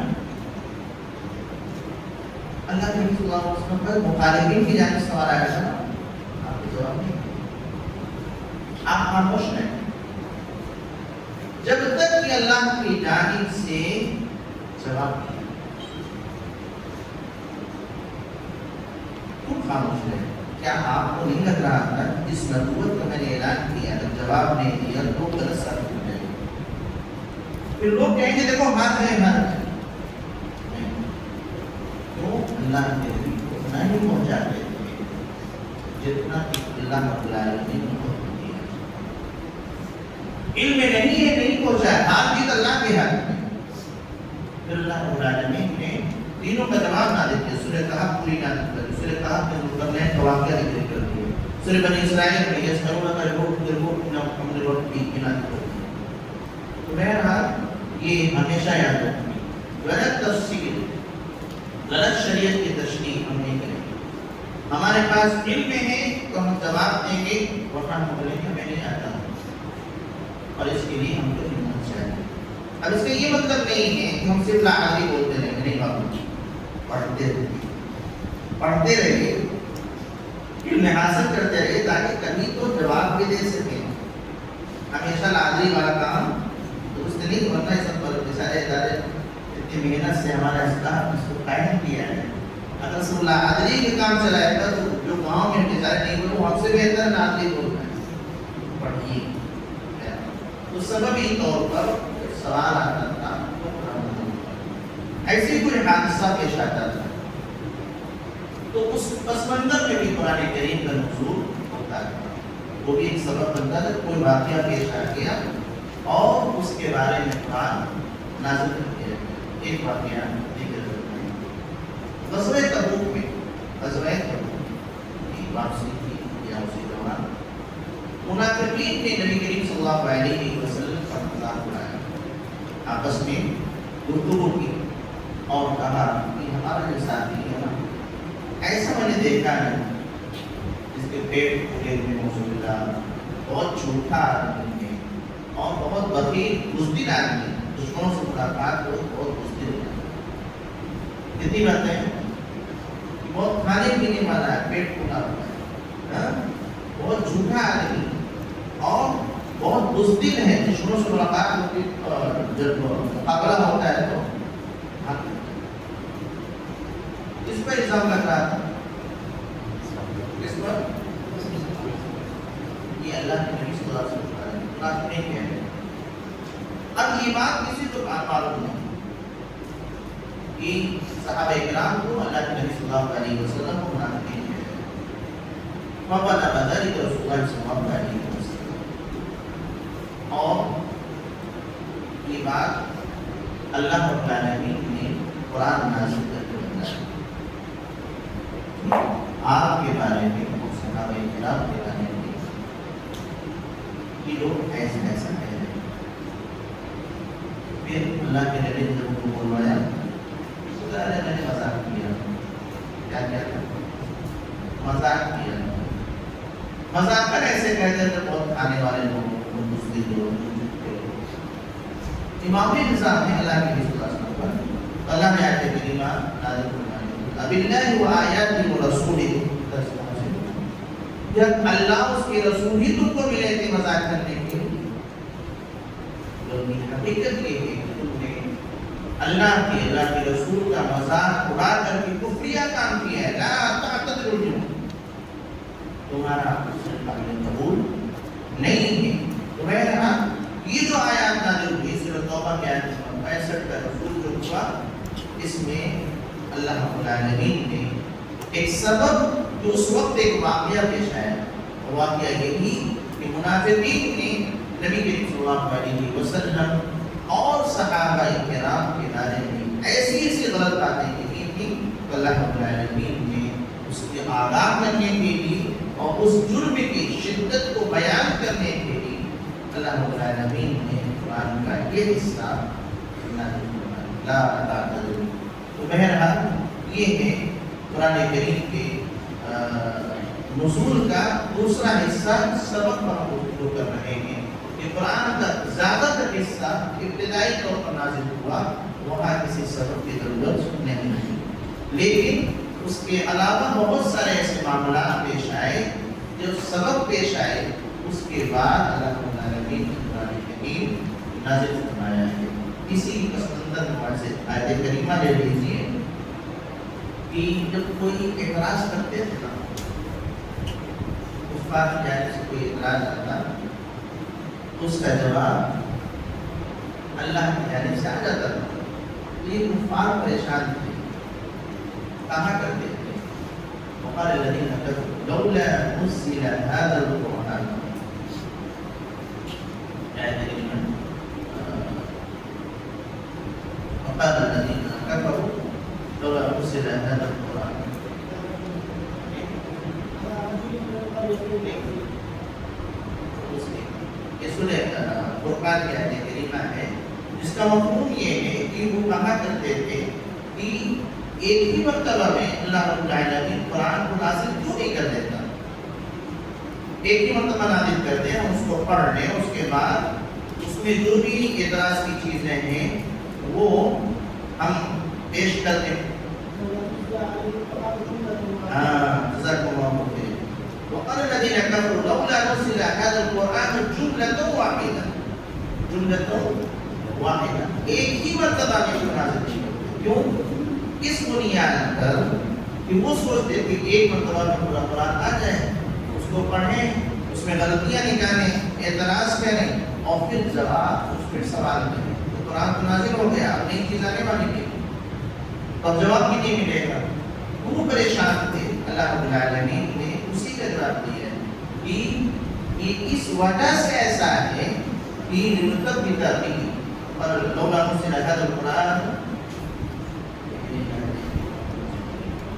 اللہ کے نبی صلی اللہ علیہ وسلم پر مخالفین کی جانب سوال آیا تھا آپ کو جواب نہیں آپ خاموش رہیں جب تک کہ اللہ کی جانب سے جواب نہیں. کیوں خاموش رہیں؟ کیا آپ کو نہیں لگ رہا تھا اس نبوت کا میں نے اعلان کیا اگر جواب نہیں دیا تو غلط ثابت ہو جائے گا پھر لوگ کہیں گے دیکھو ہمارا ہے ہمارا ہے. اللہ کے نبی کو اتنا ہی پہنچاتے تھے جتنا اللہ رب العالمین نے دیا. علم میں نہیں ہے نہیں پہنچایا ہاتھ جیت اللہ کے ہاتھ میں. پھر اللہ رب العالمین نے تینوں کا جواب نازل کیا. سورہ کہف پوری نازل کر دی. سورہ کہف میں ذوالقرنین کا واقعہ ذکر کر دیا. سورہ بنی اسرائیل میں یسألونک عن الروح نازل کر دی. تو بہرحال یہ ہمیشہ یاد رکھیں غلط تفسیر غلط شریعت کی تشریح ہم نہیں کریں گے. ہمارے پاس علم ہے تو ہم جواب دیں گے ورنہ ہم بولیں گے ہمیں نہیں آتا اور اس کے لیے ہم کو ہمت چاہیے. اب اس کا یہ مطلب نہیں ہے کہ ہم صرف لا عادی بولتے رہیں گے. نہیں بابو پڑھتے رہیے علم حاصل کرتے رہیے تاکہ کبھی تو جواب بھی دے سکیں. ہمیشہ لا عادی والا کام درست نہیں ورنہ اس پر بیچارے ادارے اتنی محنت سے ہمارا اسلام اس کو قائم کیا ہے. اگر صرف لا عادی کے کام چلائے گا تو جو گاؤں میں بیچارے نہیں بولے وہ ہم سے بہتر لا عادی بولنا ہے. پڑھیے تو سببی طور پر سوال آتا تھا ایسے کوئی حادثہ پیش آتا تھا تو اس پس منظر میں بھی قرآن کریم کا نزول ہوتا ہے. وہ بھی ایک سبب بنتا ہے. کوئی واقعہ پیش آ گیا اور اس کے بارے میں قرآن نازل کر دیا. ایک واقعہ ذکر کرتے ہیں. غزوہ تبوک میں کی واپسی کی یا اسی دوران منافقین نے نبی کریم صلی اللہ علیہ وسلم کا مذاق اڑایا. آپس میں گفتگو کی اور کہا کہ ہمارا جو ساتھی ہے نا ایسا میں نے دیکھا ہے جس کے پیٹ پھولے ہوئے موجود بہت جھوٹا آدمی ہے اور بہت بخیل بزدل آدمی. دشمنوں سے ملاقات ہو بہت بزدل ہے. کتنی باتیں ہیں بہت کھانے پینے والا ہے پیٹ پھولا ہوا ہے بہت جھوٹا آدمی اور بہت بزدل ہے. دشمنوں سے ملاقات ہوتی جب مقابلہ ہوتا ہے تو اس پر الزام لگ رہا تھا. اس پر یہ اللہ کے نبی صلی اللہ علیہ وسلم منافق نہیں کہہ رہے. اب یہ بات کسی کو معلوم ہے کہ صحابہ کرام کو اللہ کے نبی صلی اللہ علیہ وسلم کو منافق نہیں کہہ رہے. فبلغ ذلك رسول اللہ صلی اللہ علیہ وسلم اور یہ بات اللہ رب العالمین نے قرآن نازل کر کے بتایا. آپ کے بارے میں صحابہ کرام کے بارے میں کہ لوگ ایسا ایسا کہہ رہے ہیں. پھر اللہ کے نبی نے ان کو بلوایا. میں نے مذاق کیا. کیا کیا مذاق کیا. مذاق کر ایسے کہتے ہیں بہت کھانے والے لوگ دوسری لوگ امامی نظام ہے اللہ کے رسول پر. اللہ نے آیت کریمہ نازل فرمائی اب اللہ و آیاتہ و رسولہ. جب اللہ اس کے رسول ہی تم کو ملے تھے مذاق کرنے کے حقیقت یہ ہے کہ تم نے اللہ کے رسول کا مذاق اڑا کر کے کفریہ کام کیا ہے. لا تعتذروا اليوم تمہارا قبول نہیں ہے. تو بہرحال یہ جو آیات نازل ہوئی سورۃ توبہ کی آیت نمبر 65 کا رسول جو ہوا اس میں اللہ رب العالمین نے ایک سبب جو اس وقت ایک واقعہ پیش آیا. واقعہ یہی کہ منافقین نے نبی کریم صلی اللہ علیہ وسلم اور صحابہ کرام کے بارے میں ایسی ایسی غلط باتیں کہی تھی تو اللہ رب العالمین نے اس کے آگاہ کرنے کے لیے اور اس جرم کی شدت کو بیان کرنے کے لیے اللہ رب العالمین نے قرآن کا یہ حصہ لا تعتذروا. تو بہرحال یہ ہے قرآن کریم کے نزول کا دوسرا حصہ سبق پر ہم گفتگو کر رہے ہیں کہ قرآن کا زیادہ تر حصہ ابتدائی طور پر نازل ہوا وہاں کسی سبق کی ضرورت نہیں ہے. لیکن اس کے علاوہ بہت سارے ایسے معاملات پیش آئے جو سبق پیش آئے اس کے بعد اللہ رب العالمین نے قرآن کریم نازل فرمایا ہے. اسی پس منظر سے آیت کریمہ لے لیجیے کہ جب کوئی اعتراض کرتے تھے نا اس بات کی جانب سے کوئی اعتراض آتا اس کا جواب اللہ کی جانب سے آ جاتا تھا. یہ کفار پریشان تھے کہا کرتے تھے وقال الذين كفروا لولا نزل هذا القرآن وقال الذين كفروا لولا یہ سورہ فرقان کی آیت کریمہ ہے، جس کا مفہوم یہ ہے کہ وہ کہا کرتے تھے کہ ایک ہی مرتبہ میں اللہ رب العالمین قرآن کو نازل کیوں نہیں کر دیتا؟ ایک ہی مرتبہ نازل کر دیں، ہم اس کو پڑھ لیں، اس کے بعد اس میں جو بھی اعتراض کی چیزیں ہیں وہ ہم پیش کر دیں۔ جزاکم اللہ خیر۔ وقال الذين كفروا لولا نزل هذا القرآن جملة واحدة، جملة واحدة، ایک ہی مرتبہ میں نازل کیا۔ کیوں؟ اس بنیاد پر کہ وہ سوچتے تھے کہ ایک مرتبہ میں پورا قرآن آ جائے، اس کو پڑھیں، اس میں غلطیاں نکالیں، اعتراض کریں اور پھر جواب اس پہ سوال کریں۔ تو قرآن تو نازل ہو گیا، اب نئی چیز آنے والی تھی، اب جواب بھی نہیں ملے گا۔ وہ پریشان تھے، اللہ رب العالمین نے اسی کا جواب دیا کہ یہ اس وجہ سے ایسا ہے کہ لنثبت به اور لولا نزل هذا القرآن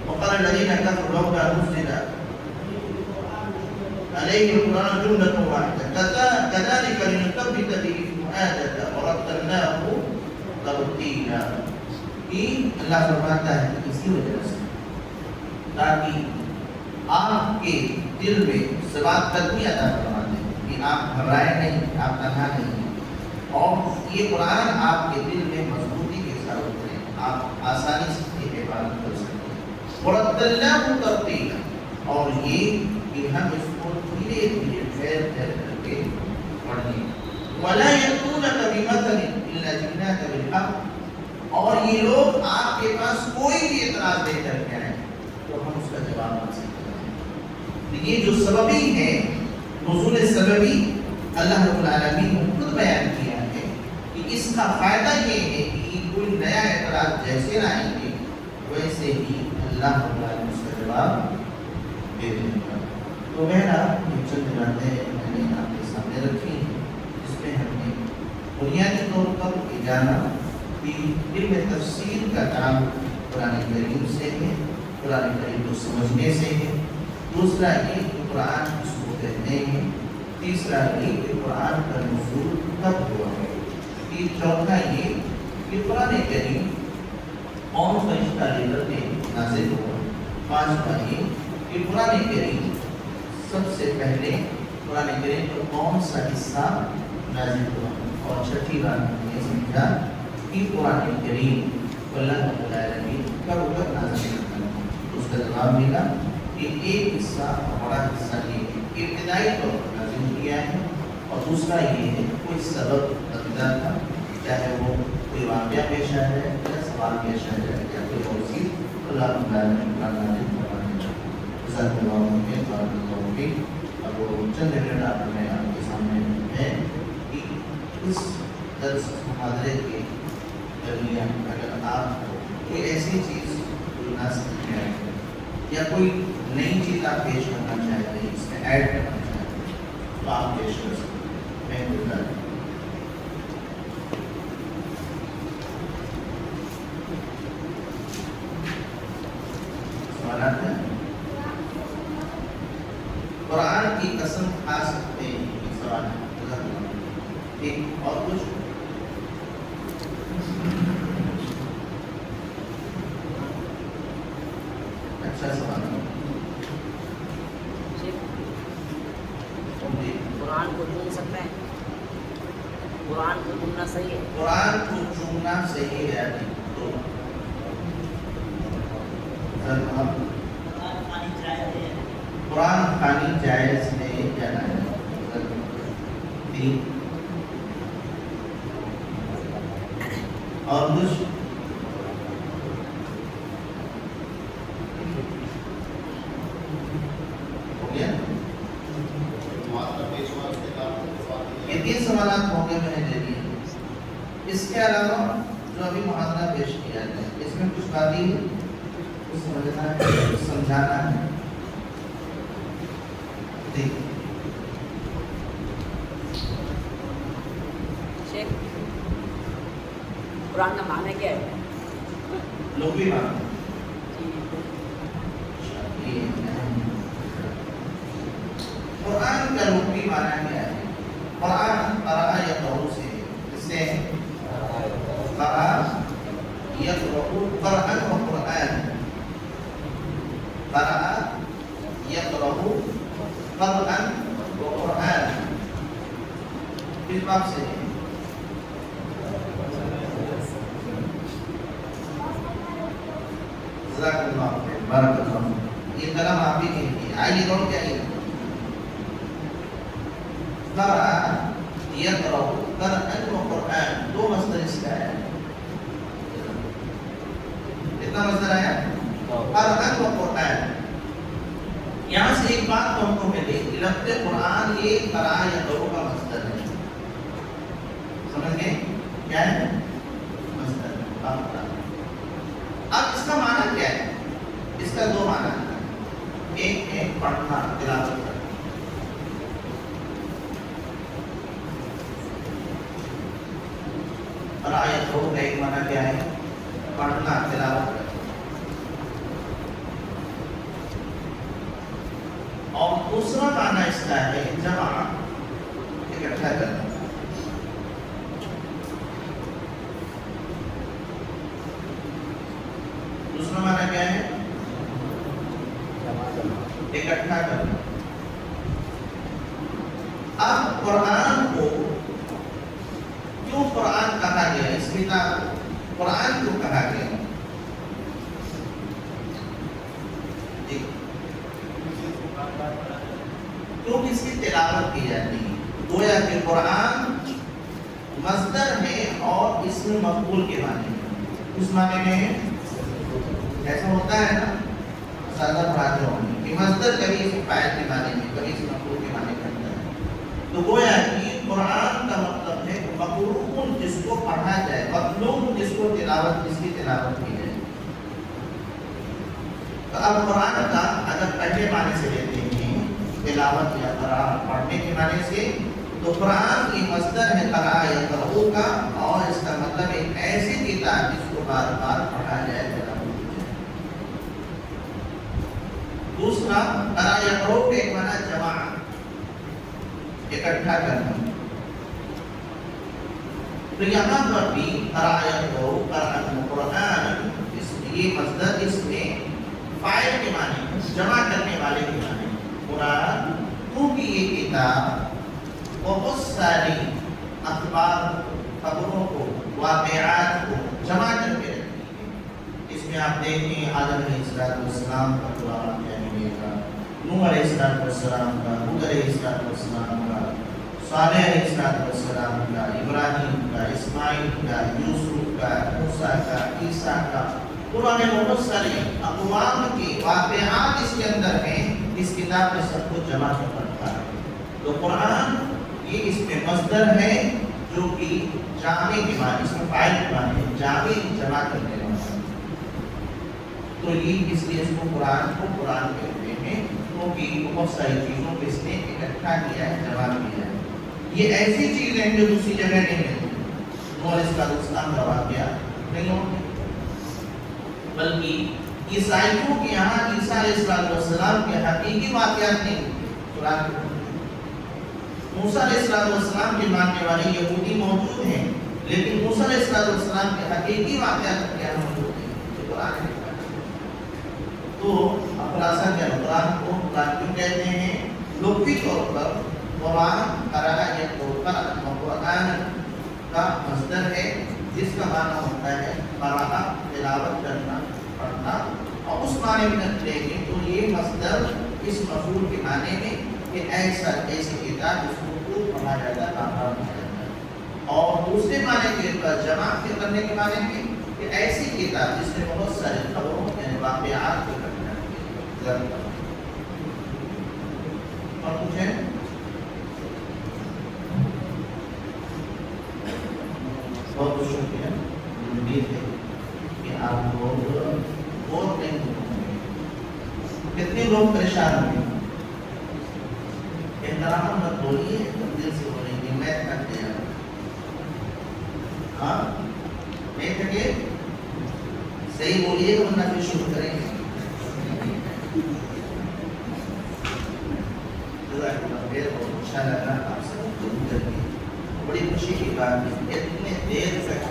وقال الذين كفروا لولا نزل عليه القرآن جملة واحدة كذلك لنثبت به فؤادك ورتلناه ترتيلا۔ اللہ فرماتا ہے اسی وجہ سے تاکہ آپ کے دل میں ثبات قدمی عطا فرما دیں کہ آپ گھبرائیں نہیں، آپ تنہا نہیں ہیں، اور یہ قرآن آپ کے دل میں مضبوطی کے ساتھ اترے، آپ آسانی سے اس کی عبادت کر سکتے ہیں۔ وَرَتَّلْنَاهُ تَرْتِيلًا، اور یہ کہ ہم اس کو دھیرے دھیرے ٹھہر ٹھہر کر کے پڑھیں۔ وَلَا يَأْتُونَكَ بِمَثَلٍ إِلَّا جِئْنَاكَ بِالْحَقِّ، اور یہ لوگ آپ کے پاس کوئی بھی اعتراض دے کر کے آئیں تو ہم اس کا جواب دے سکتے ہیں۔ یہ جو سببی ہے، نزول سببی اللہ رب العالمین نے خود بیان کیا ہے کہ اس کا فائدہ یہ ہے کہ کوئی نیا اعتراض جیسے لائیں گے ویسے ہی اللہ رب العالمین اس کا جواب دے دیں گا۔ تو میرا یہ چند باتیں میں نے آپ کے سامنے رکھی ہیں، جس میں ہم نے بنیادی طور پر یہ جانا کہ علم تفسیر کا کام قرآن کریم سے ہے، قرآن کریم کو سمجھنے سے ہے، دوسرا یہ کہ قرآن کس کو کہتے ہیں، تیسرا یہ کہ قرآن کا نزول کب ہوا ہے، پھر چوتھا یہ کہ قرآن کریم کون فرشتہ لے کر کے نازل ہوا، پانچواں یہ کہ قرآن کریم سب سے پہلے قرآن کریم کا کون سا حصہ نازل ہوا، اور چھٹی بات یہ سمجھا کہ قرآن کریم اللہ رب العالمین کب کب نازل کرتا ہے۔ اس کا جواب ملا کہ ایک حصہ بڑا حصہ یہ ہے ابتدائی طور پر نازل کیا ہے، اور دوسرا یہ ہے کوئی سبب بنتا تھا، چاہے وہ کوئی واقعہ پیش آ جائے یا سوال پیش آ جائے یا کوئی اور چیز، اللہ رب العالمین قرآن نازل فرمانے کا جزاک اللہ خیر، بارک اللہ فیک۔ اب وہ چند منٹ آپ کے سامنے ہے کہ اس درس محاضرے کے درمیان اگر آپ کو کوئی ایسی چیز جو نہ سمجھ آئے یا کوئی نئی چیز آپ پیش کرنا چاہتے ہیں، اس میں ایڈ کرنا چاہتے ہیں تو آپ پیش کر سکتے ہیں۔ میں گزار سوالات ہیں؟ قرآن کی قسم کھا سکتے ہیں، یہ سوال ہے۔ ٹھیک، اور کچھ؟ اچھا سوال ہے۔ قرآن کو چوم سکتے ہیں؟ قرآن کو چومنا صحیح ہے؟ قرآن کو چومنا صحیح ہے نہیں تو قرآن خوانی جائز ہے یا نہیں؟ اور کچھ؟ ہو گیا؟ یہ 3 سوالات ہوں گے، میں نے لے لیے۔ اس کے علاوہ جو ابھی محاضرہ پیش کیا ہے اس میں کچھ باتیں کچھ سمجھنا ہے، کچھ سمجھانا ہے۔ شیخ، قرآن کا معنی کیا ہے؟ لغوی معنی معنی کیا ہے؟ قرآن قرأ یقرأ سے اس سے قرأ یقرأ قرآن و قرآن قرأ یقرأ قرآن و قرآن کس باب سے ہے؟ جزاک اللہ خیر بارک اللہ یہ کلام آپ ہی کہیے آئیے دور کیا ہے قرأ یقرأ قرآن و قرآن دو مصدر اس کا ہے کتنا مصدر آیا قرآن و قرآن یہاں سے ایک بات تو ہم کو ملے لفظ قرآن یہ قرأ یقرأ کا مصدر ہے سمجھ گئے کیا ہے مصدر اب اس کا معنی کیا ہے اس کا دو معنی ہے ایک ہے پڑھنا تلاوت کرنا قرأ یقرأ کا ایک معنی کیا ہے پڑھنا تلاوت کرنا اور دوسرا معنی اس کا ہے جمع اکٹھا کرنا دوسرا معنی کیا ہے اکٹھا کرنا اب قرآن کو کیوں قرآن کہا گیا اس کتاب کو قرآن کیوں کہا گیا کیونکہ اس کی تلاوت کی جاتی ہے گویا کہ قرآن مصدر ہے اور اسم مفعول کے معنی میں اس معنی میں ایسا ہوتا ہے نا سادہ پڑھاتے ہوں گے کہ مصدر کبھی اس فاعل کے معنی میں کبھی اس مفعول کے معنی میں ہوتا ہے تو گویا کہ قرآن کا مطلب ہے مقروء جس کو پڑھا جائے مطلوب جس کو تلاوت جس کی تلاوت کی جائے تو اب قرآن کا اگر پہلے معنی سے لیتے ہیں تلاوت یا قرآن پڑھنے کے معنی سے تو قرآن کی مصدر ہے قرأ یقرأ کا اور اس کا مطلب ایک ایسی کتاب جس کو بار بار پڑھا جائے تلاوت کی جائے دوسرا قرأ یقرأ کا ایک معنی جمع اکٹھا کرنا تو یہاں پر بھی قرأ یقرأ قرآن قرآن یہ مصدر اس میں فاعل کے معنی جمع کرنے والے کے معنی قرآن کیونکہ یہ کتاب بہت ساری اخبار خبروں کو واقعات کو جمع کر کے رکھتی ہے اس میں آپ دیکھیں آدم علیہ السلام کا قرآن کیا ملے گا نوح علیہ السلام کا ہود علیہ السلام کا صالح علیہ السلام کا ابراہیم کا اسماعیل کا یوسف کا موسیٰ کا عیسیٰ کا قرآن بہت سارے اقوام کے واقعات اس کے اندر ہیں اس کتاب میں سب کو جمع کر رکھا ہے تو قرآن یہ اس میں مصدر ہے جو کہ جامع کے معنی اس میں فاعل کے معنی جامع جمع کرنے والا تو یہ اس لیے اس کو قرآن کہتے ہیں کیونکہ بہت ساری چیزوں کو اس نے اکٹھا کیا ہے جمع کیا ہے یہ ایسی چیز ہے جو دوسری جگہ نہیں ملتی نوح علیہ السلام کا واقعہ نہیں ہوتے بلکہ عیسائیوں کے یہاں عیسیٰ علیہ السلام کے حقیقی واقعات نہیں قرآن موسیٰ علیہ السلام کے ماننے والے یہودی موجود ہیں لیکن موسیٰ علیہ السلام کے حقیقی واقعات کیا موجود ہیں جو قرآن میں تو خلاصہ کیا قرآن کو قرآن کیوں کہتے ہیں لغوی طور پر قرآن قرأ یقرأ قرآن کا مصدر ہے جس کا معنی ہوتا ہے قرأ تلاوت کرنا پڑھنا اور اس معنی میں لیں گے تو یہ مصدر اس مفعول کے معنی میں کہ ایسی کتاب جس کو خوب پڑھا جاتا ہے بار پڑھا جاتا ہے اور دوسرے معنی کے اوپر جمع کرنے کے معنی میں کہ ایسی کتاب جس میں بہت سارے خبروں یعنی واقعات کو کرنا ہے اور کچھ ہے بہت بہت شکریہ امید ہے کہ آپ لوگ بہت نہیں ہوتے کتنے لوگ پریشان ہوئے احترام مت بولیے دل سے بولیں گے میں تھک گیا ہاں نہیں تھکے صحیح بولیے ورنہ پھر شروع کریں گے جزاک اللہ خیر انشاءاللہ اللہ آپ سے گفتگو کر کے بڑی خوشی کی بات ہے اتنے دیر تک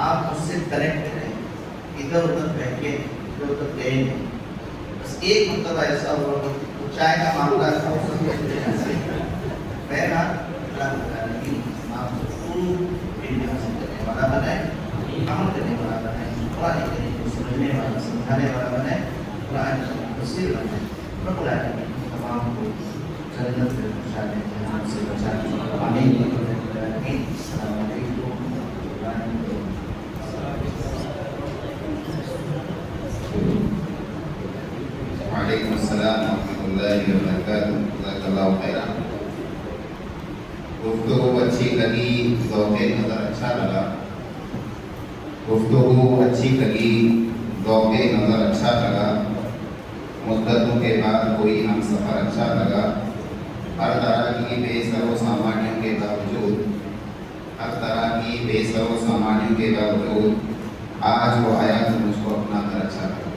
آپ مجھ سے کنیکٹ رہے، ادھر ادھر بہکے ادھر ادھر گئے نہیں. بس ایک مرتبہ ایسا ہوا کہ چائے کا معاملہ تھا اس وقت بہرحال اللہ تعالیٰ آپ کو خوب علم حاصل کرنے والا بنائے، عمل کرنے والا بنائے، قرآن کریم کو سمجھنے والا سمجھانے والا بنائے، قرآن کی تفسیر بنائے. رب العالمین تمام کو جنت میں پہنچانے جہنم سے بچانے. آمین. السلام علیکم ورحمۃ اللہ وبرکاتہ. وعلیکم السلام ورحمۃ اللہ وبرکاتہ. جزاک اللہ خیرا. گفتگو اچھی لگی، ذوق نظر اچھا لگا. گفتگو اچھی لگی، ذوق نظر اچھا لگا. مدتوں کے بعد کوئی ہم سفر اچھا لگا. ہر طرح کی بے سر و سامانیوں کے باوجود کے باوجود آج وہ آیا تو مجھ کو اپنا گھر اچھا لگا.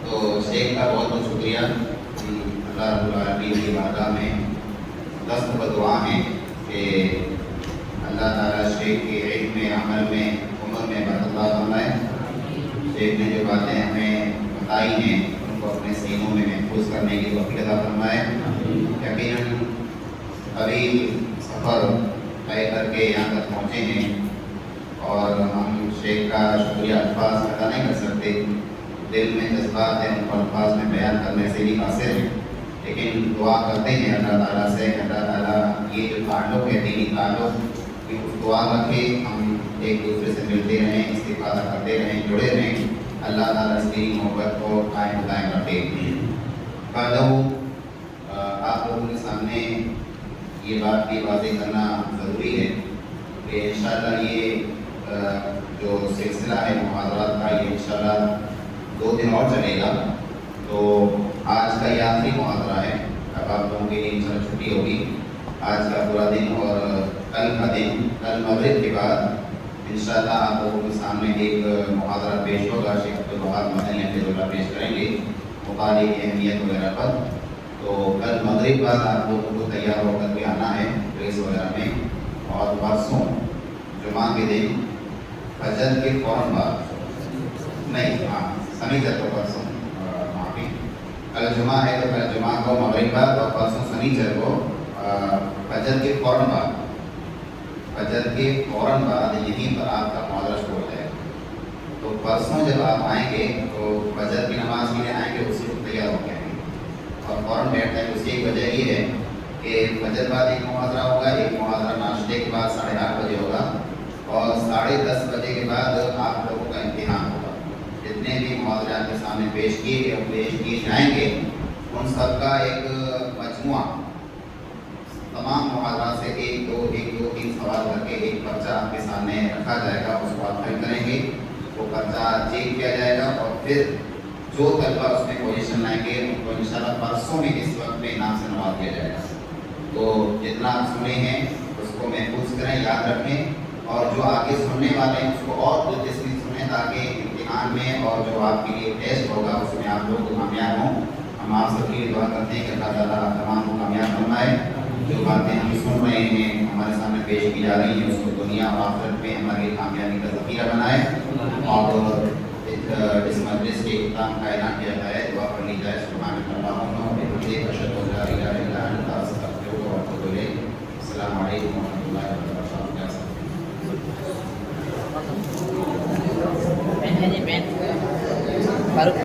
تو شیخ کا بہت بہت شکریہ. اللہ رب العالمین کی بارگاہ میں دست بدعا ہیں کہ اللہ تعالیٰ شیخ کے علم میں، عمل میں، عمر میں برکت عطا فرمائے. شیخ نے جو باتیں ہمیں بتائی ہیں ان کو اپنے سینوں میں محفوظ کرنے کی توفیق عطا فرمائے. یقیناً طویل سفر طے کر کے یہاں تک پہنچے ہیں اور ہم شیخ کا شکریہ الفاظ ادا نہیں کر سکتے. دل میں جذبات ہیں ان کو الفاظ میں بیان کرنے سے بھی قاصر ہیں. لیکن دعا کرتے ہیں اللہ تعالیٰ سے کہ اللہ تعالیٰ یہ جو تعلق ہے، دینی تعلق، اس دعا رکھے ہم ایک دوسرے سے ملتے رہیں، استفادہ کرتے رہیں، جڑے رہیں. اللہ تعالیٰ اس کی محبت کو قائم دائم رکھے. آپ لوگوں کے سامنے یہ بات بھی واضح کرنا ضروری ہے کہ انشاءاللہ یہ جو سلسلہ ہے محاضرات کا، یہ انشاءاللہ 2 دن اور چلے گا. تو آج کا یہ آخری محاضرہ ہے. اب آپ لوگوں کے لیے انشاءاللہ چھٹی ہوگی. آج کا پورا دن اور کل کا دن، کل مغرب کے بعد انشاءاللہ آپ لوگوں کے سامنے ایک محاضرہ پیش ہوگا. شیخ عبدالوہاب مدنی حفظہ پیش کریں گے مقالے کی اہمیت وغیرہ پر. تو کل مغرب بعد آپ لوگوں کو تیار ہو کر کے آنا ہے پریس وغیرہ میں. اور پرسوں جمعہ کے دن فجر کے فوراً بعد سنیچر کو پرسوں معافی، کل جمعہ ہے تو کل جمعہ کو مغرب بعد اور پرسوں سنیچر کو فجر کے فوراً بعد یہیں پر آپ کا محاضرہ شروع ہو جائے گا. تو پرسوں جب آپ آئیں گے تو فجر کی نماز کے لیے آئیں گے، اسی کو تیار ہو کے آئیں گے اور فوراً بیٹھ جائیں گے. اس کی ایک وجہ یہ ہے کہ فجر بعد ایک محاضرہ ہوگا، ایک محاضرہ ناشتے کے بعد 8:30 بجے ہوگا اور 10:30 بجے کے بعد آپ لوگوں کا امتحان ہوگا. جتنے بھی محاضرے آپ کے سامنے پیش کیے جائیں گے ان سب کا ایک مجموعہ، تمام محاضرات سے ایک دو 3 سوال کر کے ایک پرچہ آپ کے سامنے رکھا جائے گا. اس کو آپ حل کریں گے، وہ پرچہ چیک کیا جائے گا اور پھر جو طلبہ اس میں پوزیشن لائیں گے ان کو انشاءاللہ پرسوں میں اس وقت میں انعام سے نواز دیا جائے گا. تو جتنا آپ سنے ہیں اس کو محفوظ کریں، یاد رکھیں اور جو آگے سننے والے ہیں اس کو اور دلچسپی سنیں تاکہ امتحان میں اور جو آپ کے لیے ٹیسٹ ہوگا اس میں آپ لوگ کامیاب ہوں. ہم آپ سب کی دعا کرتے ہیں کہ اللہ تعالیٰ آپ تمام کو کامیاب فرمائے. جو باتیں ہم سن رہے ہیں ہمارے سامنے پیش کی جا رہی ہیں اس کو دنیا اور آخرت میں ہماری کامیابی کا ذخیرہ بنائے. اور اس مجلس کے اختتام کا اعلان کیا جائے، دعا کر لی جائے.